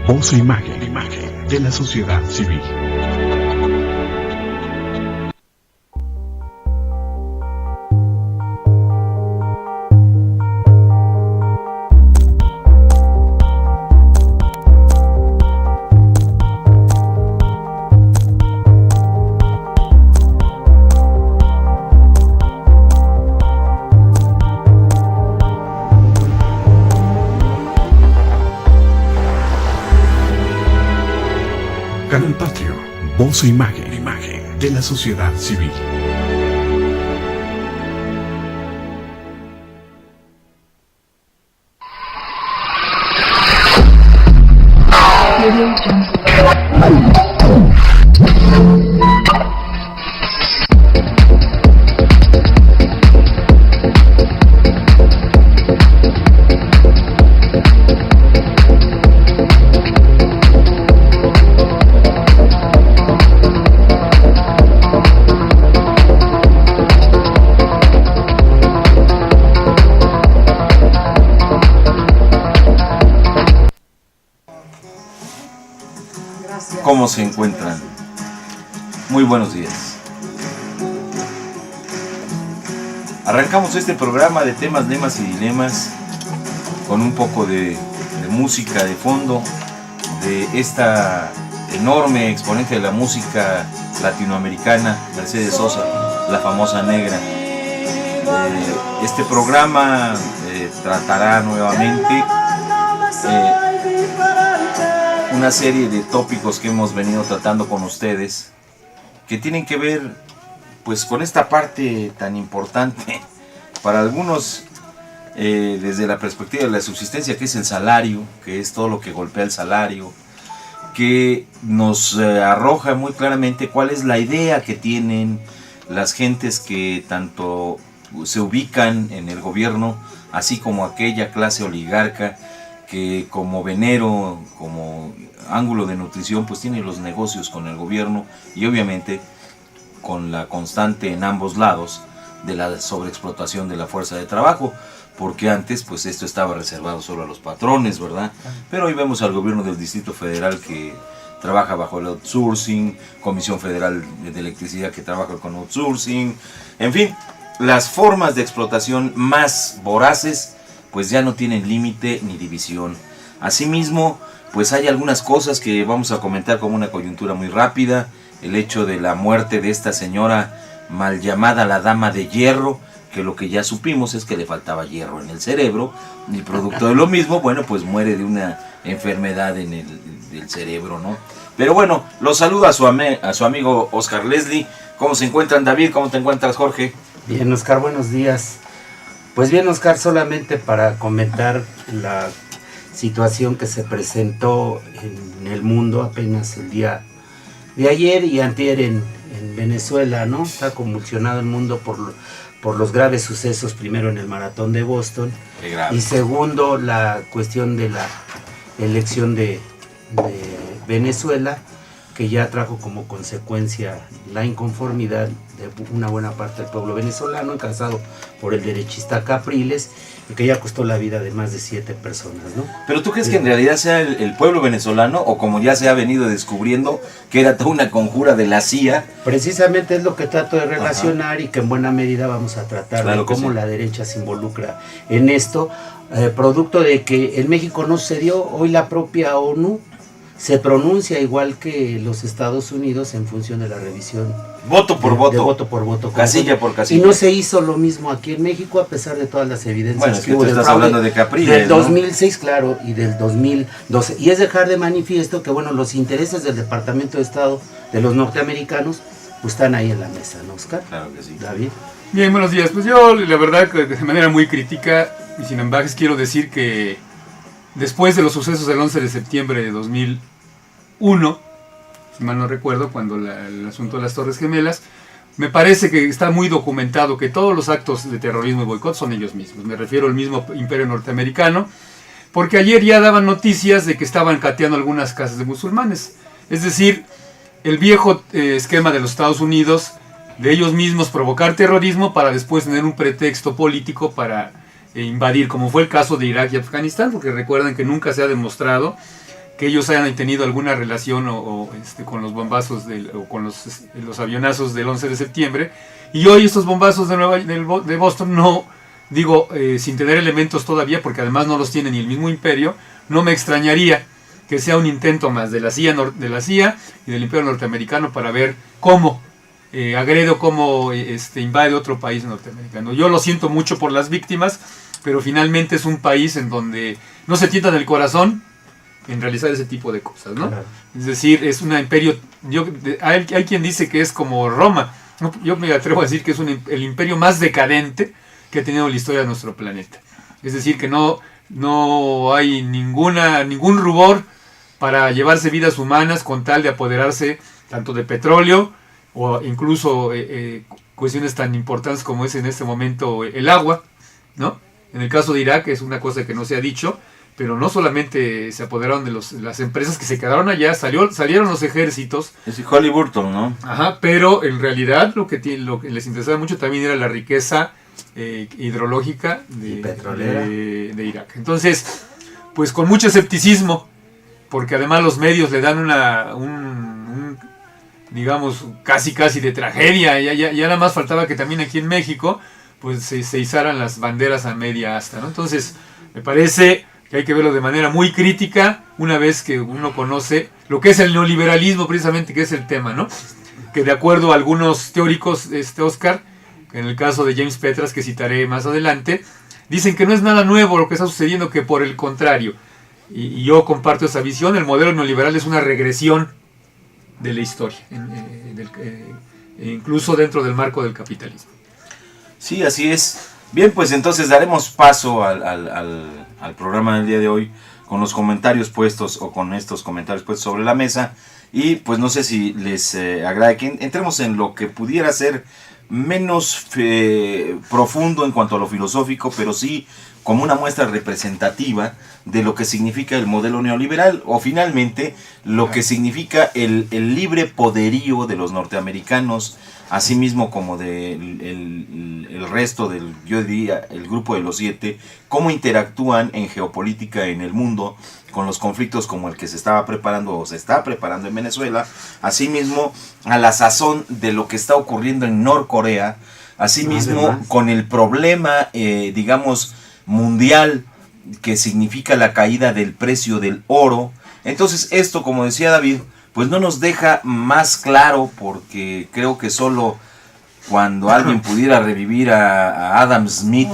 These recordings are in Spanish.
Voz e imagen de la sociedad civil. Canal Patrio, voz e imagen de la sociedad civil. ¿Cómo se encuentran? Muy buenos días. Arrancamos este programa de temas, lemas y dilemas con un poco de música de fondo de esta enorme exponente de la música latinoamericana, Mercedes Sosa, la famosa negra. Este programa tratará nuevamente una serie de tópicos que hemos venido tratando con ustedes, que tienen que ver pues con esta parte tan importante para algunos desde la perspectiva de la subsistencia, que es el salario, que es todo lo que golpea el salario, que nos arroja muy claramente cuál es la idea que tienen las gentes que tanto se ubican en el gobierno, así como aquella clase oligarca que como venero, como ángulo de nutrición, pues tiene los negocios con el gobierno y obviamente con la constante en ambos lados de la sobreexplotación de la fuerza de trabajo, porque antes pues esto estaba reservado solo a los patrones, ¿verdad? Pero hoy vemos al gobierno del Distrito Federal que trabaja bajo el outsourcing, Comisión Federal de Electricidad que trabaja con outsourcing, en fin, las formas de explotación más voraces pues ya no tienen límite ni división. Asimismo, pues hay algunas cosas que vamos a comentar como una coyuntura muy rápida. El hecho de la muerte de esta señora mal llamada la Dama de Hierro, que lo que ya supimos es que le faltaba hierro en el cerebro, y producto de lo mismo, bueno, pues muere de una enfermedad en el cerebro, ¿no? Pero bueno, los saluda a su amigo Oscar Leslie. ¿Cómo se encuentran, David? ¿Cómo te encuentras, Jorge? Bien, Oscar, buenos días. Pues bien, Oscar, solamente para comentar la situación que se presentó en el mundo apenas el día de ayer y antier en Venezuela, ¿no? Está convulsionado el mundo por los graves sucesos, primero en el maratón de Boston, y segundo la cuestión de la elección de Venezuela, que ya trajo como consecuencia la inconformidad de una buena parte del pueblo venezolano, encabezado por el derechista Capriles, y que ya costó la vida de más de 7 personas, ¿no? ¿Pero tú crees que en realidad sea el pueblo venezolano, o como ya se ha venido descubriendo, que era toda una conjura de la CIA? Precisamente es lo que trato de relacionar. Ajá. Y que en buena medida vamos a tratar claro de cómo sí. La derecha se involucra en esto, producto de que en México no se dio. Hoy la propia ONU se pronuncia igual que los Estados Unidos en función de la revisión voto por voto, de voto por voto, casilla por casilla. Y no se hizo lo mismo aquí en México, a pesar de todas las evidencias. Bueno, es que tú estás hablando de Capriles, del 2006, ¿no? Claro, y del 2012. Y es dejar de manifiesto que, bueno, los intereses del Departamento de Estado de los norteamericanos pues están ahí en la mesa, ¿no, Oscar? Claro que sí. David. Bien, buenos días. Pues yo, la verdad, que de manera muy crítica y sin embargo quiero decir que después de los sucesos del 11 de septiembre de 2001, si mal no recuerdo, cuando el asunto de las Torres Gemelas, me parece que está muy documentado que todos los actos de terrorismo y boicot son ellos mismos. Me refiero al mismo imperio norteamericano, porque ayer ya daban noticias de que estaban cateando algunas casas de musulmanes. Es decir, el viejo esquema de los Estados Unidos, de ellos mismos provocar terrorismo para después tener un pretexto político para invadir, como fue el caso de Irak y Afganistán, porque recuerden que nunca se ha demostrado que ellos hayan tenido alguna relación con los bombazos o con los avionazos del 11 de septiembre. Y hoy estos bombazos de Boston, no digo sin tener elementos todavía, porque además no los tiene ni el mismo imperio, no me extrañaría que sea un intento más de la CIA y del imperio norteamericano para ver cómo agrede o cómo invade otro país norteamericano. Yo lo siento mucho por las víctimas, pero finalmente es un país en donde no se tientan el corazón en realizar ese tipo de cosas, ¿no? Claro. Es decir, es un imperio, hay quien dice que es como Roma, yo me atrevo a decir que es el imperio más decadente que ha tenido la historia de nuestro planeta. Es decir, que no hay ningún rubor para llevarse vidas humanas con tal de apoderarse tanto de petróleo o incluso cuestiones tan importantes como es en este momento el agua, ¿no? En el caso de Irak es una cosa que no se ha dicho, pero no solamente se apoderaron de las empresas que se quedaron allá, salieron los ejércitos. Es Halliburton, ¿no? Ajá, pero en realidad lo que les interesaba mucho también era la riqueza hidrológica de Irak. Entonces, pues con mucho escepticismo, porque además los medios le dan digamos, casi de tragedia. Ya nada más faltaba que también aquí en México pues se izaran las banderas a media asta, ¿no? Entonces, me parece que hay que verlo de manera muy crítica una vez que uno conoce lo que es el neoliberalismo, precisamente, que es el tema, ¿no? Que de acuerdo a algunos teóricos, Oscar, en el caso de James Petras, que citaré más adelante, dicen que no es nada nuevo lo que está sucediendo, que por el contrario, y yo comparto esa visión, el modelo neoliberal es una regresión de la historia, incluso dentro del marco del capitalismo. Sí, así es. Bien, pues entonces daremos paso al programa del día de hoy con los comentarios puestos o con estos comentarios puestos sobre la mesa, y pues no sé si les agrada que entremos en lo que pudiera ser menos profundo en cuanto a lo filosófico, pero sí como una muestra representativa de lo que significa el modelo neoliberal, o finalmente lo que significa el libre poderío de los norteamericanos, asimismo como el resto yo diría, el grupo de los 7, cómo interactúan en geopolítica en el mundo, con los conflictos como el que se estaba preparando o se está preparando en Venezuela, asimismo a la sazón de lo que está ocurriendo en Norcorea, asimismo con el problema, digamos, mundial, que significa la caída del precio del oro. Entonces esto, como decía David, pues no nos deja más claro, porque creo que solo cuando alguien pudiera revivir a Adam Smith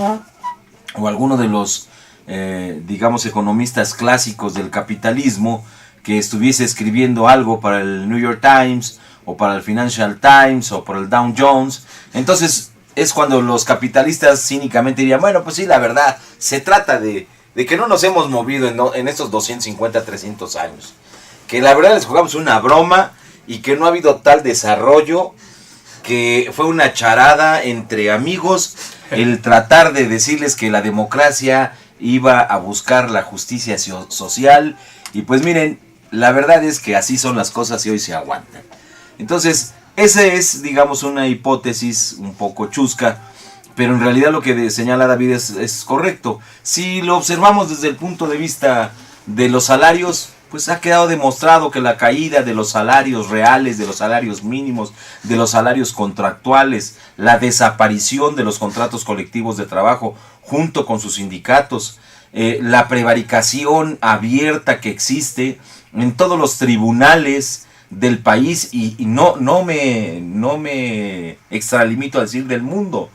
o alguno de los digamos economistas clásicos del capitalismo que estuviese escribiendo algo para el New York Times o para el Financial Times o para el Dow Jones, entonces es cuando los capitalistas cínicamente dirían, bueno, pues sí, la verdad, se trata de que no nos hemos movido en estos 250, 300 años. Que la verdad les jugamos una broma y que no ha habido tal desarrollo, que fue una charada entre amigos el tratar de decirles que la democracia iba a buscar la justicia social. Y pues miren, la verdad es que así son las cosas y hoy se aguantan. Entonces, esa es, digamos, una hipótesis un poco chusca, pero en realidad lo que señala David es correcto. Si lo observamos desde el punto de vista de los salarios, pues ha quedado demostrado que la caída de los salarios reales, de los salarios mínimos, de los salarios contractuales, la desaparición de los contratos colectivos de trabajo junto con sus sindicatos, la prevaricación abierta que existe en todos los tribunales del país, y no me extralimito a decir del mundo,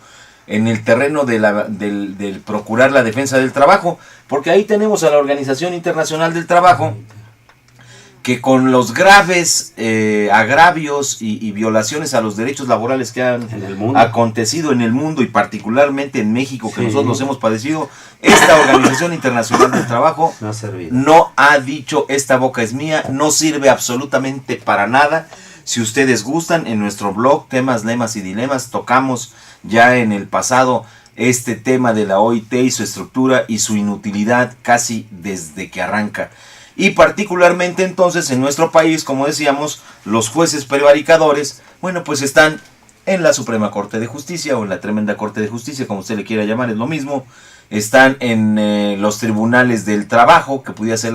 en el terreno del procurar la defensa del trabajo, porque ahí tenemos a la Organización Internacional del Trabajo, que con los graves agravios y violaciones a los derechos laborales que han acontecido en el mundo y particularmente en México, que nosotros los hemos padecido, esta Organización Internacional del Trabajo no ha dicho esta boca es mía, no sirve absolutamente para nada. Si ustedes gustan, en nuestro blog Temas, Lemas y Dilemas tocamos ya en el pasado este tema de la OIT y su estructura y su inutilidad casi desde que arranca. Y particularmente entonces en nuestro país, como decíamos, los jueces prevaricadores, bueno, pues están en la Suprema Corte de Justicia o en la Tremenda Corte de Justicia, como usted le quiera llamar, es lo mismo. Están en los tribunales del trabajo, que pudiera ser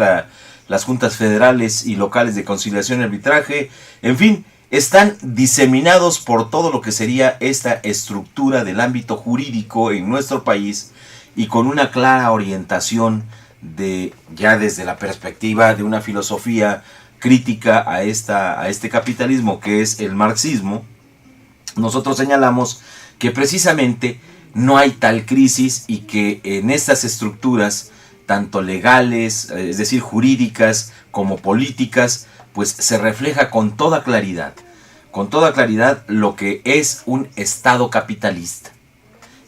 las juntas federales y locales de conciliación y arbitraje. En fin, están diseminados por todo lo que sería esta estructura del ámbito jurídico en nuestro país y con una clara orientación ya desde la perspectiva de una filosofía crítica a este capitalismo que es el marxismo. Nosotros señalamos que precisamente no hay tal crisis y que en estas estructuras, tanto legales, es decir, jurídicas, como políticas, pues se refleja con toda claridad lo que es un Estado capitalista.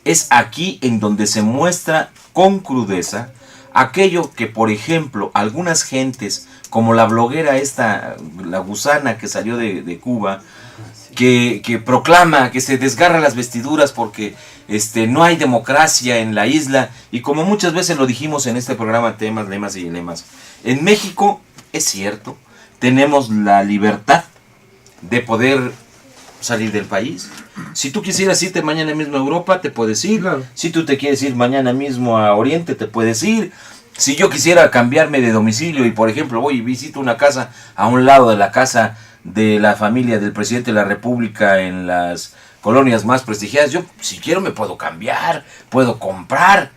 Es aquí en donde se muestra con crudeza aquello que, por ejemplo, algunas gentes, como la bloguera esta, la gusana que salió de Cuba, que proclama que se desgarra las vestiduras porque no hay democracia en la isla, y como muchas veces lo dijimos en este programa Temas, Lemas y Dilemas, en México, es cierto, tenemos la libertad de poder salir del país. Si tú quisieras irte mañana mismo a Europa, te puedes ir. Claro. Si tú te quieres ir mañana mismo a Oriente, te puedes ir. Si yo quisiera cambiarme de domicilio y, por ejemplo, voy y visito una casa a un lado de la casa de la familia del presidente de la República en las colonias más prestigiadas, yo, si quiero, me puedo cambiar, puedo comprar.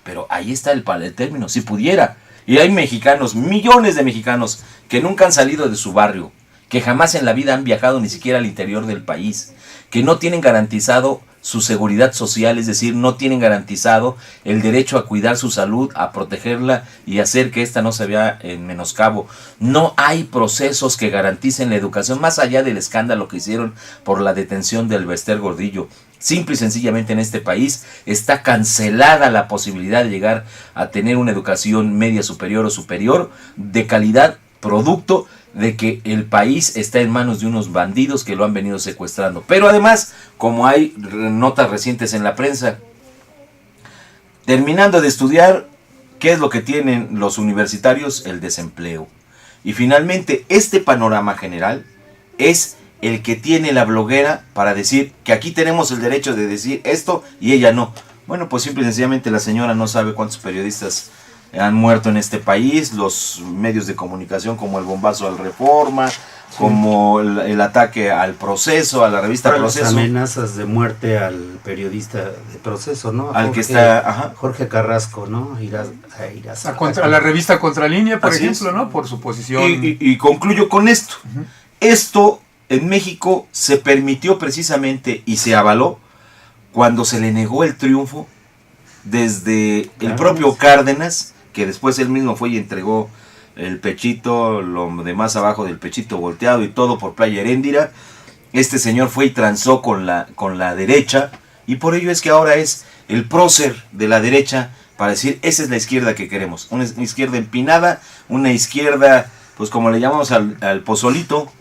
Pero ahí está el término, si pudiera. Y hay mexicanos, millones de mexicanos, que nunca han salido de su barrio, que jamás en la vida han viajado ni siquiera al interior del país, que no tienen garantizado su seguridad social, es decir, no tienen garantizado el derecho a cuidar su salud, a protegerla y hacer que ésta no se vea en menoscabo. No hay procesos que garanticen la educación, más allá del escándalo que hicieron por la detención de Albester Gordillo. Simple y sencillamente en este país está cancelada la posibilidad de llegar a tener una educación media superior o superior de calidad, producto de que el país está en manos de unos bandidos que lo han venido secuestrando. Pero además, como hay notas recientes en la prensa, terminando de estudiar, ¿qué es lo que tienen los universitarios? El desempleo. Y finalmente, este panorama general es el que tiene la bloguera para decir que aquí tenemos el derecho de decir esto y ella no. Bueno, pues simple y sencillamente la señora no sabe cuántos periodistas han muerto en este país, los medios de comunicación como el bombazo al Reforma, como el ataque al Proceso, a la revista Proceso. Las amenazas de muerte al periodista de Proceso, ¿no? Al que está, Jorge Carrasco, ¿no? A la revista Contralínea, por ejemplo, ¿no? Por su posición. Y concluyo con esto. Esto en México se permitió precisamente y se avaló cuando se le negó el triunfo desde el propio Cárdenas, que después él mismo fue y entregó el pechito, lo de más abajo del pechito volteado y todo por Playa Heréndira. Este señor fue y transó con la derecha, y por ello es que ahora es el prócer de la derecha para decir, esa es la izquierda que queremos, una izquierda empinada, una izquierda, pues como le llamamos al pozolito,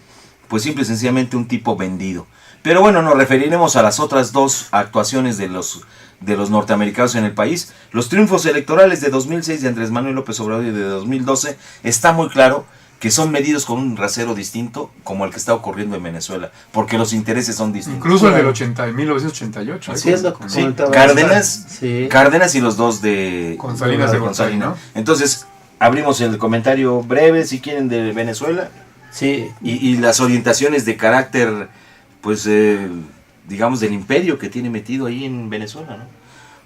pues simple y sencillamente un tipo vendido. Pero bueno, nos referiremos a las otras dos actuaciones de los norteamericanos en el país. Los triunfos electorales de 2006 de Andrés Manuel López Obrador y de 2012 está muy claro que son medidos con un rasero distinto como el que está ocurriendo en Venezuela, porque los intereses son distintos. Incluso el del 1988. Sí, es lo que Cárdenas y los dos de con Salinas de Gortari, ¿no? Entonces, abrimos el comentario breve, si quieren, de Venezuela. Sí. Y las orientaciones de carácter, pues, digamos, del imperio que tiene metido ahí en Venezuela, ¿no?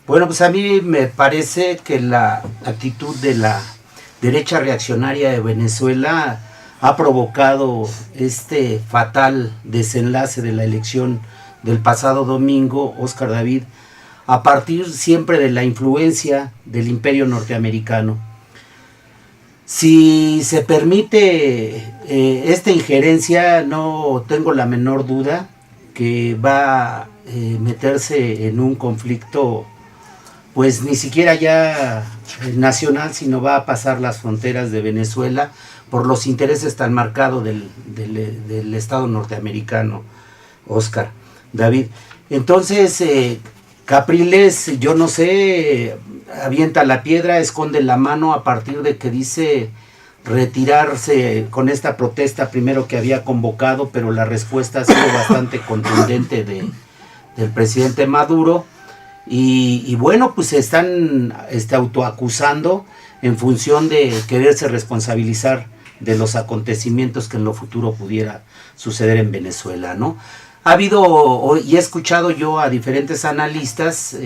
Bueno, pues a mí me parece que la actitud de la derecha reaccionaria de Venezuela ha provocado este fatal desenlace de la elección del pasado domingo, Oscar David, a partir siempre de la influencia del imperio norteamericano. Si se permite esta injerencia, no tengo la menor duda que va a meterse en un conflicto, pues ni siquiera ya nacional, sino va a pasar las fronteras de Venezuela por los intereses tan marcados del Estado norteamericano, Oscar, David. Entonces, Capriles, yo no sé, avienta la piedra, esconde la mano a partir de que dice retirarse con esta protesta primero que había convocado, pero la respuesta ha sido bastante contundente del presidente Maduro. Y bueno, pues se están autoacusando en función de quererse responsabilizar de los acontecimientos que en lo futuro pudiera suceder en Venezuela, ¿no? Ha habido, y he escuchado yo a diferentes analistas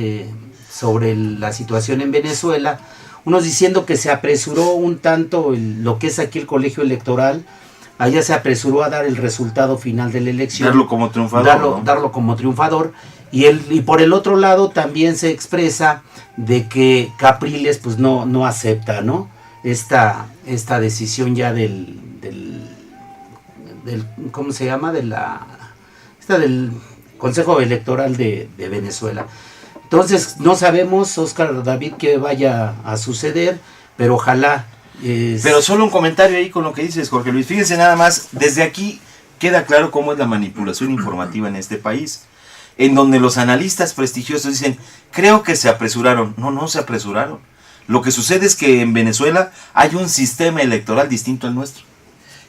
sobre la situación en Venezuela, unos diciendo que se apresuró un tanto lo que es aquí el colegio electoral, allá se apresuró a dar el resultado final de la elección. Darlo como triunfador. Darlo como triunfador. Y por el otro lado también se expresa de que Capriles pues no acepta, ¿no? Esta decisión ya del ¿cómo se llama? Del Consejo Electoral de Venezuela. Entonces no sabemos, Oscar, David, qué vaya a suceder, pero ojalá. Pero solo un comentario ahí con lo que dices, Jorge Luis. Fíjense nada más, desde aquí queda claro cómo es la manipulación informativa en este país, en donde los analistas prestigiosos dicen, creo que se apresuraron. No se apresuraron. Lo que sucede es que en Venezuela hay un sistema electoral distinto al nuestro.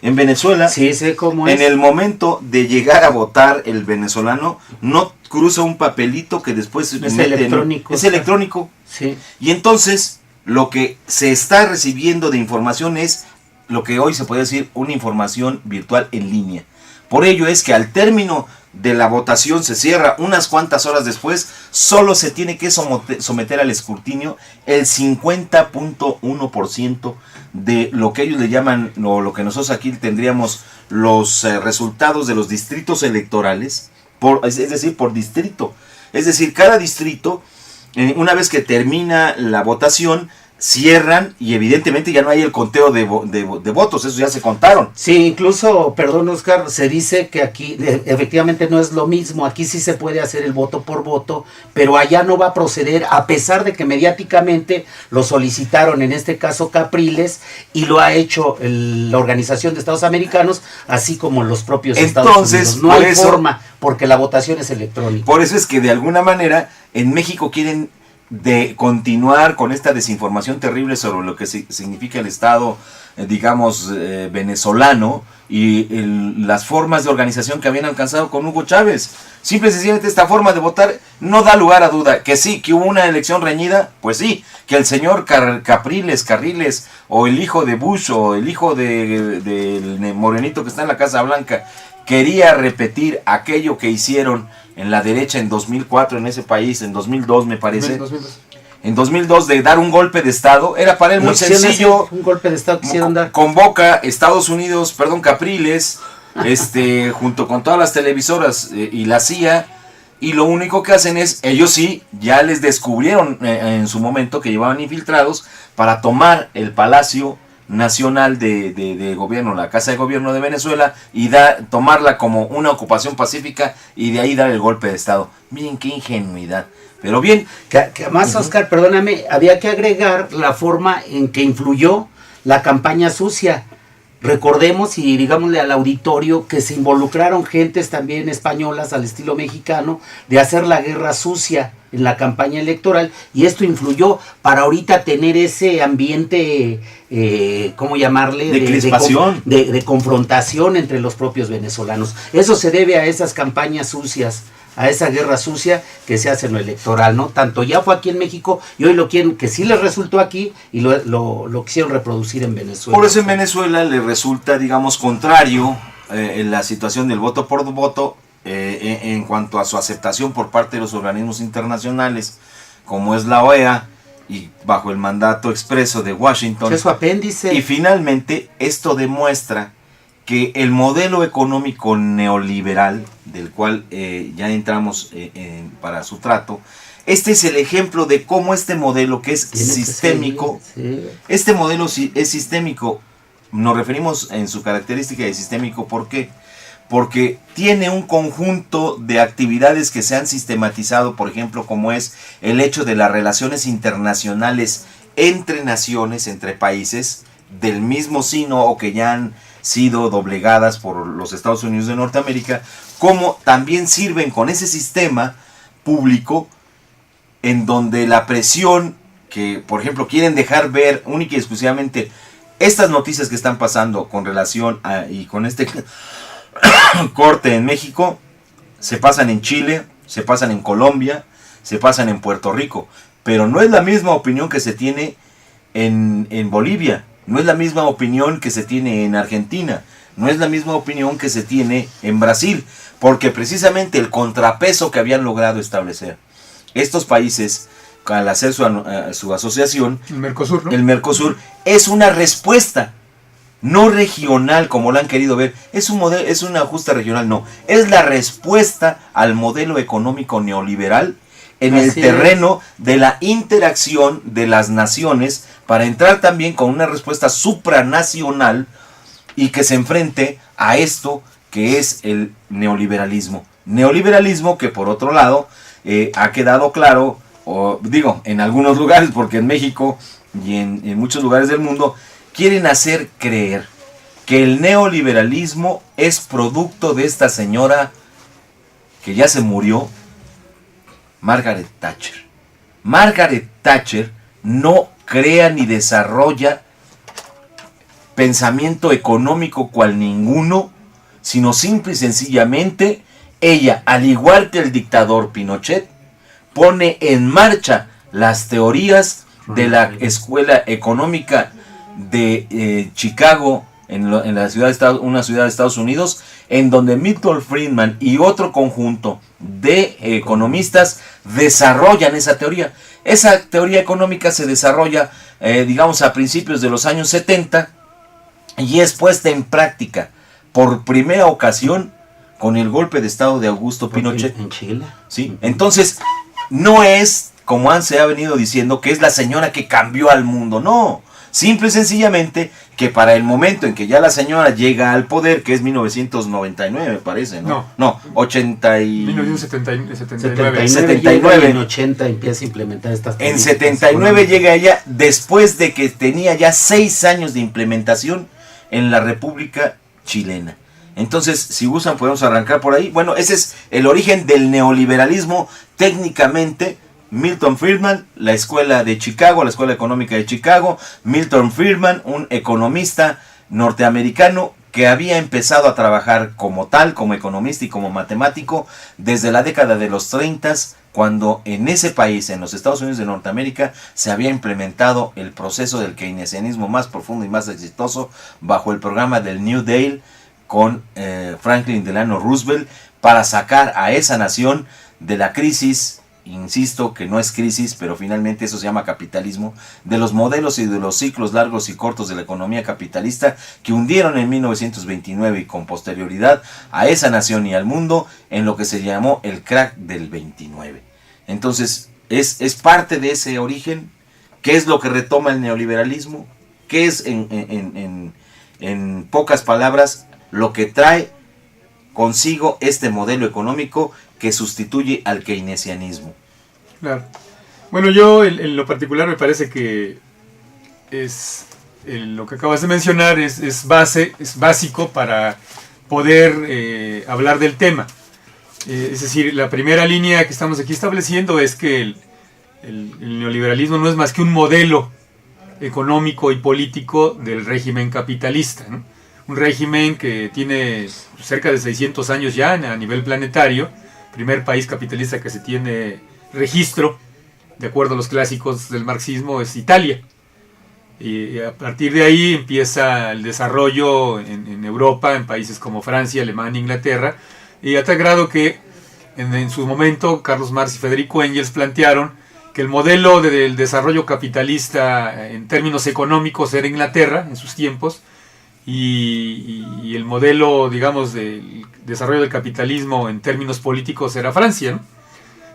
En Venezuela, sí, sé cómo en es. el momento de llegar a votar, el venezolano no cruza un papelito que después es electrónico. Es electrónico. Sí. Y entonces, lo que se está recibiendo de información es lo que hoy se puede decir una información virtual en línea. Por ello es que al término de la votación se cierra unas cuantas horas después, solo se tiene que someter al escrutinio el 50.1% de lo que ellos le llaman, o lo que nosotros aquí tendríamos los resultados de los distritos electorales, es decir, por distrito. Es decir, cada distrito, una vez que termina la votación, cierran y evidentemente ya no hay el conteo de votos, esos ya se contaron. Sí, incluso, perdón Oscar, se dice que aquí efectivamente no es lo mismo, aquí sí se puede hacer el voto por voto, pero allá no va a proceder, a pesar de que mediáticamente lo solicitaron, en este caso Capriles, y lo ha hecho la Organización de Estados Americanos, así como los propios Estados Unidos. No hay forma, porque la votación es electrónica. Por eso es que de alguna manera en México quieren de continuar con esta desinformación terrible sobre lo que significa el Estado, digamos, venezolano y las formas de organización que habían alcanzado con Hugo Chávez. Simple y sencillamente esta forma de votar no da lugar a duda. Que sí, que hubo una elección reñida, pues sí. Que el señor Carriles, o el hijo de Bush, o el hijo del morenito que está en la Casa Blanca, quería repetir aquello que hicieron en la derecha en 2004 en ese país, en 2002 me parece. 2002. En 2002 de dar un golpe de Estado, era para él muy sencillo. Un golpe de Estado quisieron dar. Convoca Estados Unidos, Capriles, junto con todas las televisoras y la CIA, y lo único que hacen es, ellos sí, ya les descubrieron en su momento que llevaban infiltrados para tomar el Palacio Nacional de Gobierno, la Casa de Gobierno de Venezuela, y tomarla como una ocupación pacífica y de ahí dar el golpe de Estado. Miren qué ingenuidad. Pero bien. Que además, Oscar, perdóname, había que agregar la forma en que influyó la campaña sucia. Recordemos y digámosle al auditorio que se involucraron gentes también españolas al estilo mexicano de hacer la guerra sucia en la campaña electoral, y esto influyó para ahorita tener ese ambiente, ¿cómo llamarle? De crispación. De confrontación entre los propios venezolanos. Eso se debe a esas campañas sucias, a esa guerra sucia que se hace en lo electoral, ¿no? Tanto ya fue aquí en México y hoy lo quieren, que sí les resultó aquí y lo quisieron reproducir en Venezuela. Por eso en Venezuela le resulta, digamos, contrario en la situación del voto por voto en cuanto a su aceptación por parte de los organismos internacionales, como es la OEA, y bajo el mandato expreso de Washington. Es su apéndice. Y finalmente esto demuestra que el modelo económico neoliberal, del cual ya entramos para su trato, este es el ejemplo de cómo este modelo que es Tiene que sistémico, seguir, sí. este modelo es sistémico, nos referimos en su característica de sistémico, ¿por qué? Porque tiene un conjunto de actividades que se han sistematizado, por ejemplo, como es el hecho de las relaciones internacionales entre naciones, entre países, del mismo signo o que ya han sido doblegadas por los Estados Unidos de Norteamérica, como también sirven con ese sistema público en donde la presión que, por ejemplo, quieren dejar ver única y exclusivamente estas noticias que están pasando con relación a, y con este corte en México, se pasan en Chile, se pasan en Colombia, se pasan en Puerto Rico, pero no es la misma opinión que se tiene en Bolivia, no es la misma opinión que se tiene en Argentina, no es la misma opinión que se tiene en Brasil, porque precisamente el contrapeso que habían logrado establecer estos países al hacer su asociación, El Mercosur, ¿no? el Mercosur, es una respuesta no regional como lo han querido ver, es un modelo, es una ajuste regional, no, es la respuesta al modelo económico neoliberal en el terreno de la interacción de las naciones para entrar también con una respuesta supranacional y que se enfrente a esto que es el neoliberalismo. Neoliberalismo que por otro lado ha quedado claro, digo, en algunos lugares, porque en México y en muchos lugares del mundo quieren hacer creer que el neoliberalismo es producto de esta señora que ya se murió, Margaret Thatcher. Margaret Thatcher no crea ni desarrolla pensamiento económico cual ninguno, sino simple y sencillamente ella, al igual que el dictador Pinochet, pone en marcha las teorías de la Escuela Económica de Chicago, en la ciudad una ciudad de Estados Unidos, en donde Milton Friedman y otro conjunto de economistas desarrollan esa teoría. Esa teoría económica se desarrolla, digamos, a principios de los años 70 y es puesta en práctica por primera ocasión con el golpe de estado de Augusto Pinochet. En Chile. ¿Sí? Entonces, no es, como se ha venido diciendo, que es la señora que cambió al mundo, no. Simple y sencillamente que para el momento en que ya la señora llega al poder, que es 1999 me parece, ¿no? No, 1979. 79. En 80 empieza a implementar estas En políticas 79 económicas. llega ella después de que tenía ya 6 años de implementación en la República Chilena. Entonces, si gustan, podemos arrancar por ahí. Bueno, ese es el origen del neoliberalismo técnicamente. Milton Friedman, la escuela de Chicago, la escuela económica de Chicago. Milton Friedman, un economista norteamericano que había empezado a trabajar como tal, como economista y como matemático desde la década de los 30, cuando en ese país, en los Estados Unidos de Norteamérica, se había implementado el proceso del keynesianismo más profundo y más exitoso bajo el programa del New Deal con Franklin Delano Roosevelt para sacar a esa nación de la crisis. Insisto que no es crisis, pero finalmente eso se llama capitalismo, de los modelos y de los ciclos largos y cortos de la economía capitalista que hundieron en 1929 y con posterioridad a esa nación y al mundo en lo que se llamó el crack del 29. Entonces, es parte de ese origen. ¿Qué es lo que retoma el neoliberalismo? ¿Qué es, en pocas palabras, lo que trae consigo este modelo económico que sustituye al keynesianismo? Claro. Bueno, yo en lo particular me parece que es lo que acabas de mencionar es básico para poder hablar del tema. Es decir, la primera línea que estamos aquí estableciendo es que el neoliberalismo no es más que un modelo económico y político del régimen capitalista, ¿no? Un régimen que tiene cerca de 600 años ya a nivel planetario. Primer país capitalista que se tiene registro, de acuerdo a los clásicos del marxismo, es Italia. Y a partir de ahí empieza el desarrollo en Europa, en países como Francia, Alemania, Inglaterra, y a tal grado que en su momento Carlos Marx y Federico Engels plantearon que el modelo del desarrollo capitalista en términos económicos era Inglaterra en sus tiempos, y el modelo, digamos, del desarrollo del capitalismo en términos políticos era Francia, ¿no?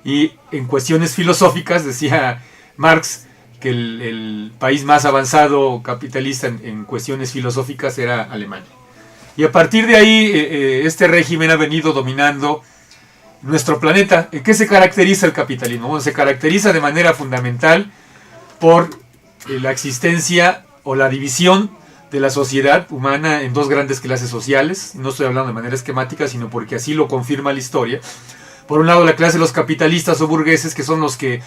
Y en cuestiones filosóficas decía Marx que el país más avanzado capitalista en cuestiones filosóficas era Alemania. Y a partir de ahí este régimen ha venido dominando nuestro planeta. ¿En qué se caracteriza el capitalismo? Bueno, se caracteriza de manera fundamental por la existencia o la división de la sociedad humana en dos grandes clases sociales. No estoy hablando de manera esquemática, sino porque así lo confirma la historia. Por un lado, la clase de los capitalistas o burgueses, que son los que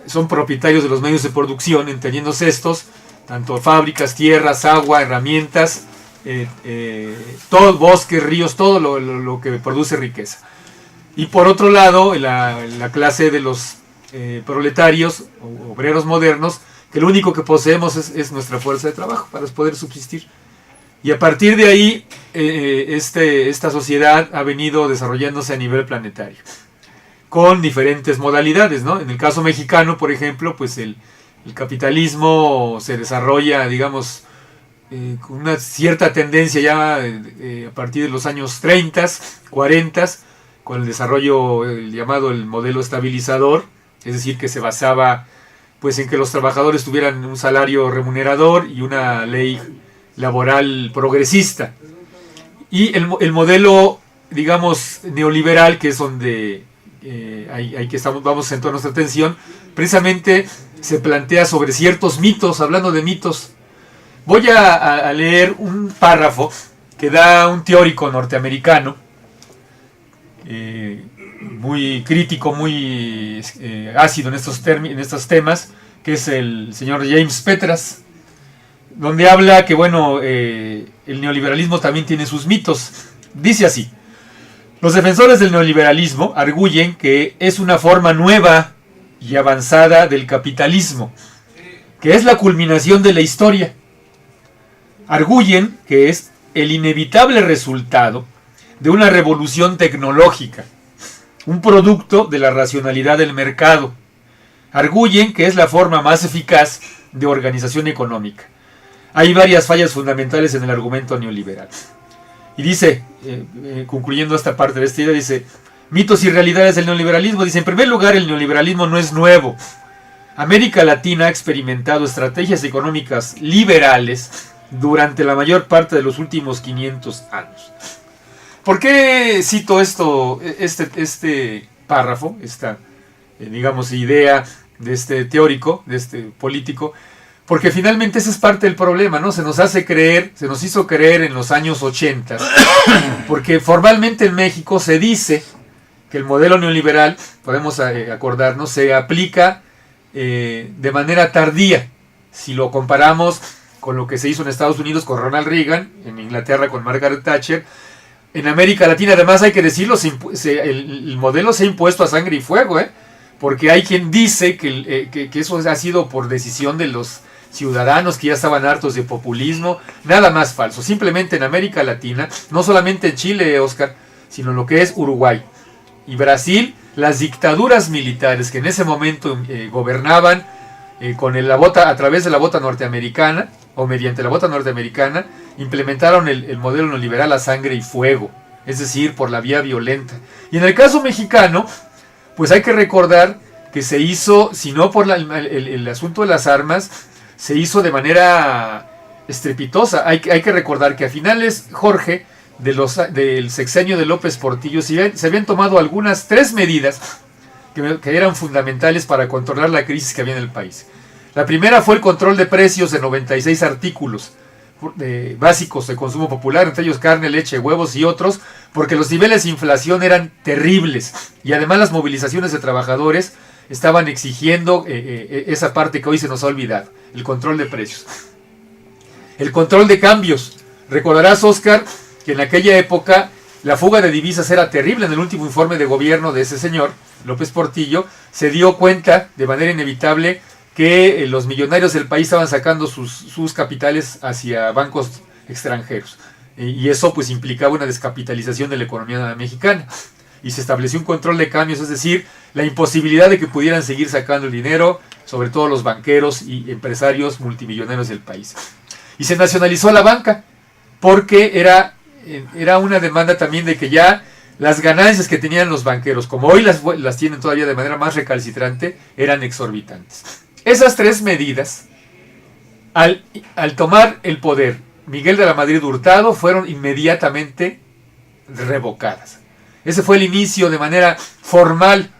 son propietarios de los medios de producción, entendiéndose estos, tanto fábricas, tierras, agua, herramientas, todo, bosques, ríos, todo lo que produce riqueza. Y por otro lado, la clase de los proletarios, o obreros modernos, que lo único que poseemos es nuestra fuerza de trabajo para poder subsistir. Y a partir de ahí, esta sociedad ha venido desarrollándose a nivel planetario, con diferentes modalidades, ¿no? En el caso mexicano, por ejemplo, pues el capitalismo se desarrolla, digamos, con una cierta tendencia ya a partir de los años 30, 40, con el desarrollo llamado el modelo estabilizador, es decir, que se basaba pues en que los trabajadores tuvieran un salario remunerador y una ley laboral progresista. Y el modelo, digamos, neoliberal, que es donde vamos a centrar nuestra atención, precisamente se plantea sobre ciertos mitos. Hablando de mitos, voy a leer un párrafo que da un teórico norteamericano, muy crítico, muy ácido en estos temas, que es el señor James Petras, donde habla que, bueno, el neoliberalismo también tiene sus mitos. Dice así: los defensores del neoliberalismo arguyen que es una forma nueva y avanzada del capitalismo, que es la culminación de la historia. Arguyen que es el inevitable resultado de una revolución tecnológica, un producto de la racionalidad del mercado. Arguyen que es la forma más eficaz de organización económica. Hay varias fallas fundamentales en el argumento neoliberal. Y dice, concluyendo esta parte de esta idea, dice: mitos y realidades del neoliberalismo. Dice, en primer lugar, el neoliberalismo no es nuevo. América Latina ha experimentado estrategias económicas liberales durante la mayor parte de los últimos 500 años. ¿Por qué cito este párrafo, esta, digamos, idea de este teórico, de este político? Porque finalmente ese es parte del problema, ¿no? Se nos hizo creer en los años 80, porque formalmente en México se dice que el modelo neoliberal, podemos acordarnos, se aplica de manera tardía. Si lo comparamos con lo que se hizo en Estados Unidos con Ronald Reagan, en Inglaterra con Margaret Thatcher, en América Latina, además hay que decirlo, el modelo se ha impuesto a sangre y fuego, porque hay quien dice que eso ha sido por decisión de los ciudadanos que ya estaban hartos de populismo. Nada más falso. Simplemente en América Latina, no solamente en Chile, Oscar, sino en lo que es Uruguay y Brasil, las dictaduras militares que en ese momento gobernaban a través de la bota norteamericana, o mediante la bota norteamericana, implementaron el modelo neoliberal a sangre y fuego, es decir, por la vía violenta. Y en el caso mexicano, pues hay que recordar que se hizo, si no por el asunto de las armas, se hizo de manera estrepitosa. Hay que recordar que a finales, Jorge, del sexenio de López Portillo, se habían tomado tres medidas que eran fundamentales para controlar la crisis que había en el país. La primera fue el control de precios de 96 artículos básicos de consumo popular, entre ellos carne, leche, huevos y otros, porque los niveles de inflación eran terribles, y además las movilizaciones de trabajadores estaban exigiendo esa parte que hoy se nos ha olvidado, el control de precios. El control de cambios. Recordarás, Oscar, que en aquella época la fuga de divisas era terrible. En el último informe de gobierno de ese señor, López Portillo, se dio cuenta de manera inevitable que los millonarios del país estaban sacando sus capitales hacia bancos extranjeros. Y eso pues implicaba una descapitalización de la economía mexicana. Y se estableció un control de cambios, es decir, la imposibilidad de que pudieran seguir sacando el dinero, sobre todo los banqueros y empresarios multimillonarios del país. Y se nacionalizó la banca, porque era una demanda también de que ya las ganancias que tenían los banqueros, como hoy las tienen todavía de manera más recalcitrante, eran exorbitantes. Esas tres medidas, al tomar el poder Miguel de la Madrid Hurtado, fueron inmediatamente revocadas. Ese fue el inicio de manera formal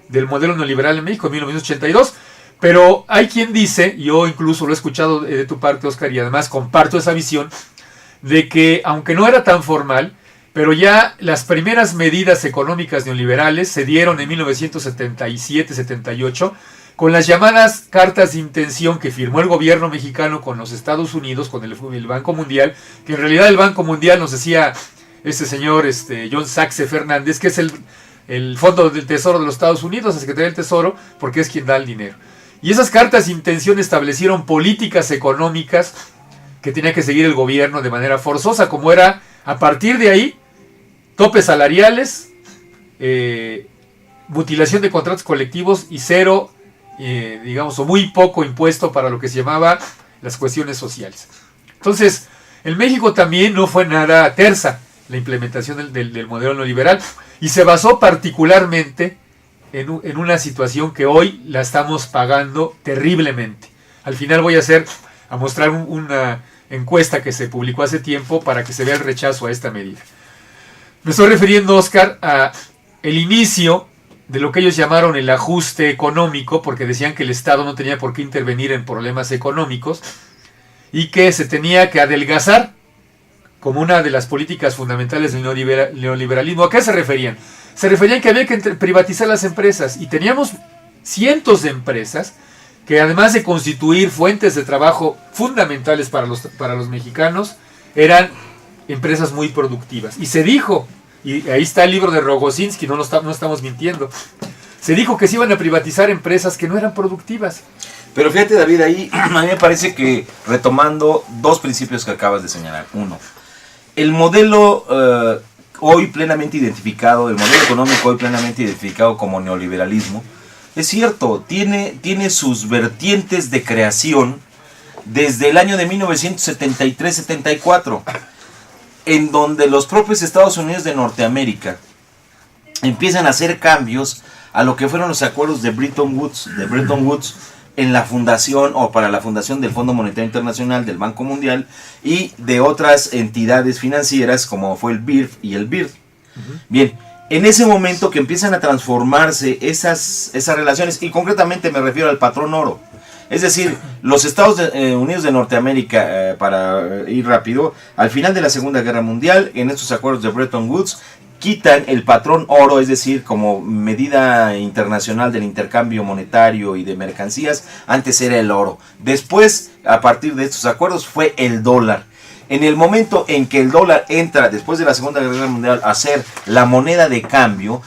del modelo neoliberal en México en 1982, pero hay quien dice, yo incluso lo he escuchado de tu parte, Oscar, y además comparto esa visión, de que aunque no era tan formal, pero ya las primeras medidas económicas neoliberales se dieron en 1977-78 con las llamadas cartas de intención que firmó el gobierno mexicano con los Estados Unidos, con el Banco Mundial, que en realidad el Banco Mundial, nos decía este señor John Saxe Fernández, que es el Fondo del Tesoro de los Estados Unidos, la Secretaría del Tesoro, porque es quien da el dinero. Y esas cartas de intención establecieron políticas económicas que tenía que seguir el gobierno de manera forzosa, como era, a partir de ahí, topes salariales, mutilación de contratos colectivos y cero, digamos, o muy poco impuesto para lo que se llamaba las cuestiones sociales. Entonces, en México también no fue nada tersa la implementación del modelo neoliberal, y se basó particularmente en una situación que hoy la estamos pagando terriblemente. Al final voy a mostrar una encuesta que se publicó hace tiempo para que se vea el rechazo a esta medida. Me estoy refiriendo, Oscar, a el inicio de lo que ellos llamaron el ajuste económico, porque decían que el Estado no tenía por qué intervenir en problemas económicos y que se tenía que adelgazar como una de las políticas fundamentales del neoliberalismo. ¿A qué se referían? Se referían que había que privatizar las empresas, y teníamos cientos de empresas que, además de constituir fuentes de trabajo fundamentales para los mexicanos, eran empresas muy productivas. Y se dijo, y ahí está el libro de Rogozinski, no estamos mintiendo, se dijo que se iban a privatizar empresas que no eran productivas. Pero fíjate, David, ahí a mí me parece que, retomando dos principios que acabas de señalar. Uno, el modelo hoy plenamente identificado, el modelo económico hoy plenamente identificado como neoliberalismo, es cierto, tiene sus vertientes de creación desde el año de 1973-74, en donde los propios Estados Unidos de Norteamérica empiezan a hacer cambios a lo que fueron los acuerdos de Bretton Woods en la fundación, o para la fundación del Fondo Monetario Internacional, del Banco Mundial y de otras entidades financieras como fue el BIRF y el BIRD. Bien, en ese momento que empiezan a transformarse esas relaciones, y concretamente me refiero al patrón oro. Es decir, los Estados Unidos de Norteamérica, para ir rápido, al final de la Segunda Guerra Mundial, en estos acuerdos de Bretton Woods, quitan el patrón oro, es decir, como medida internacional del intercambio monetario y de mercancías. Antes era el oro. Después, a partir de estos acuerdos, fue el dólar. En el momento en que el dólar entra, después de la Segunda Guerra Mundial, a ser la moneda de cambio,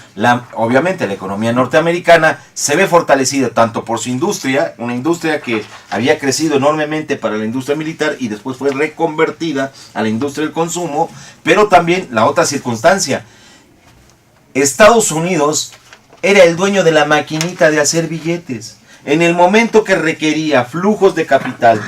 obviamente la economía norteamericana se ve fortalecida tanto por su industria, una industria que había crecido enormemente para la industria militar y después fue reconvertida a la industria del consumo, pero también la otra circunstancia: Estados Unidos era el dueño de la maquinita de hacer billetes. En el momento que requería flujos de capital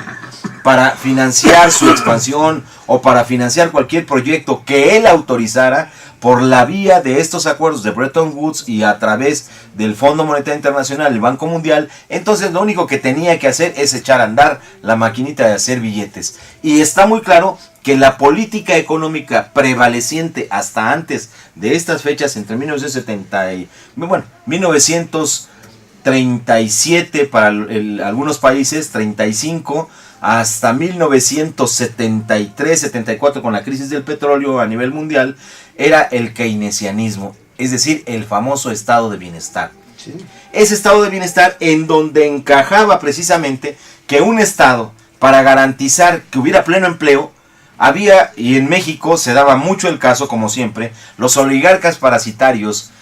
para financiar su expansión o para financiar cualquier proyecto que él autorizara por la vía de estos acuerdos de Bretton Woods y a través del Fondo Monetario Internacional, el Banco Mundial, entonces lo único que tenía que hacer es echar a andar la maquinita de hacer billetes. Y está muy claro que la política económica prevaleciente hasta antes de estas fechas, entre 1937 para algunos países, 35, hasta 1973-74 con la crisis del petróleo a nivel mundial, era el keynesianismo, es decir, el famoso estado de bienestar. Sí. Ese estado de bienestar en donde encajaba precisamente que un estado, para garantizar que hubiera pleno empleo, había, y en México se daba mucho el caso, como siempre, los oligarcas parasitarios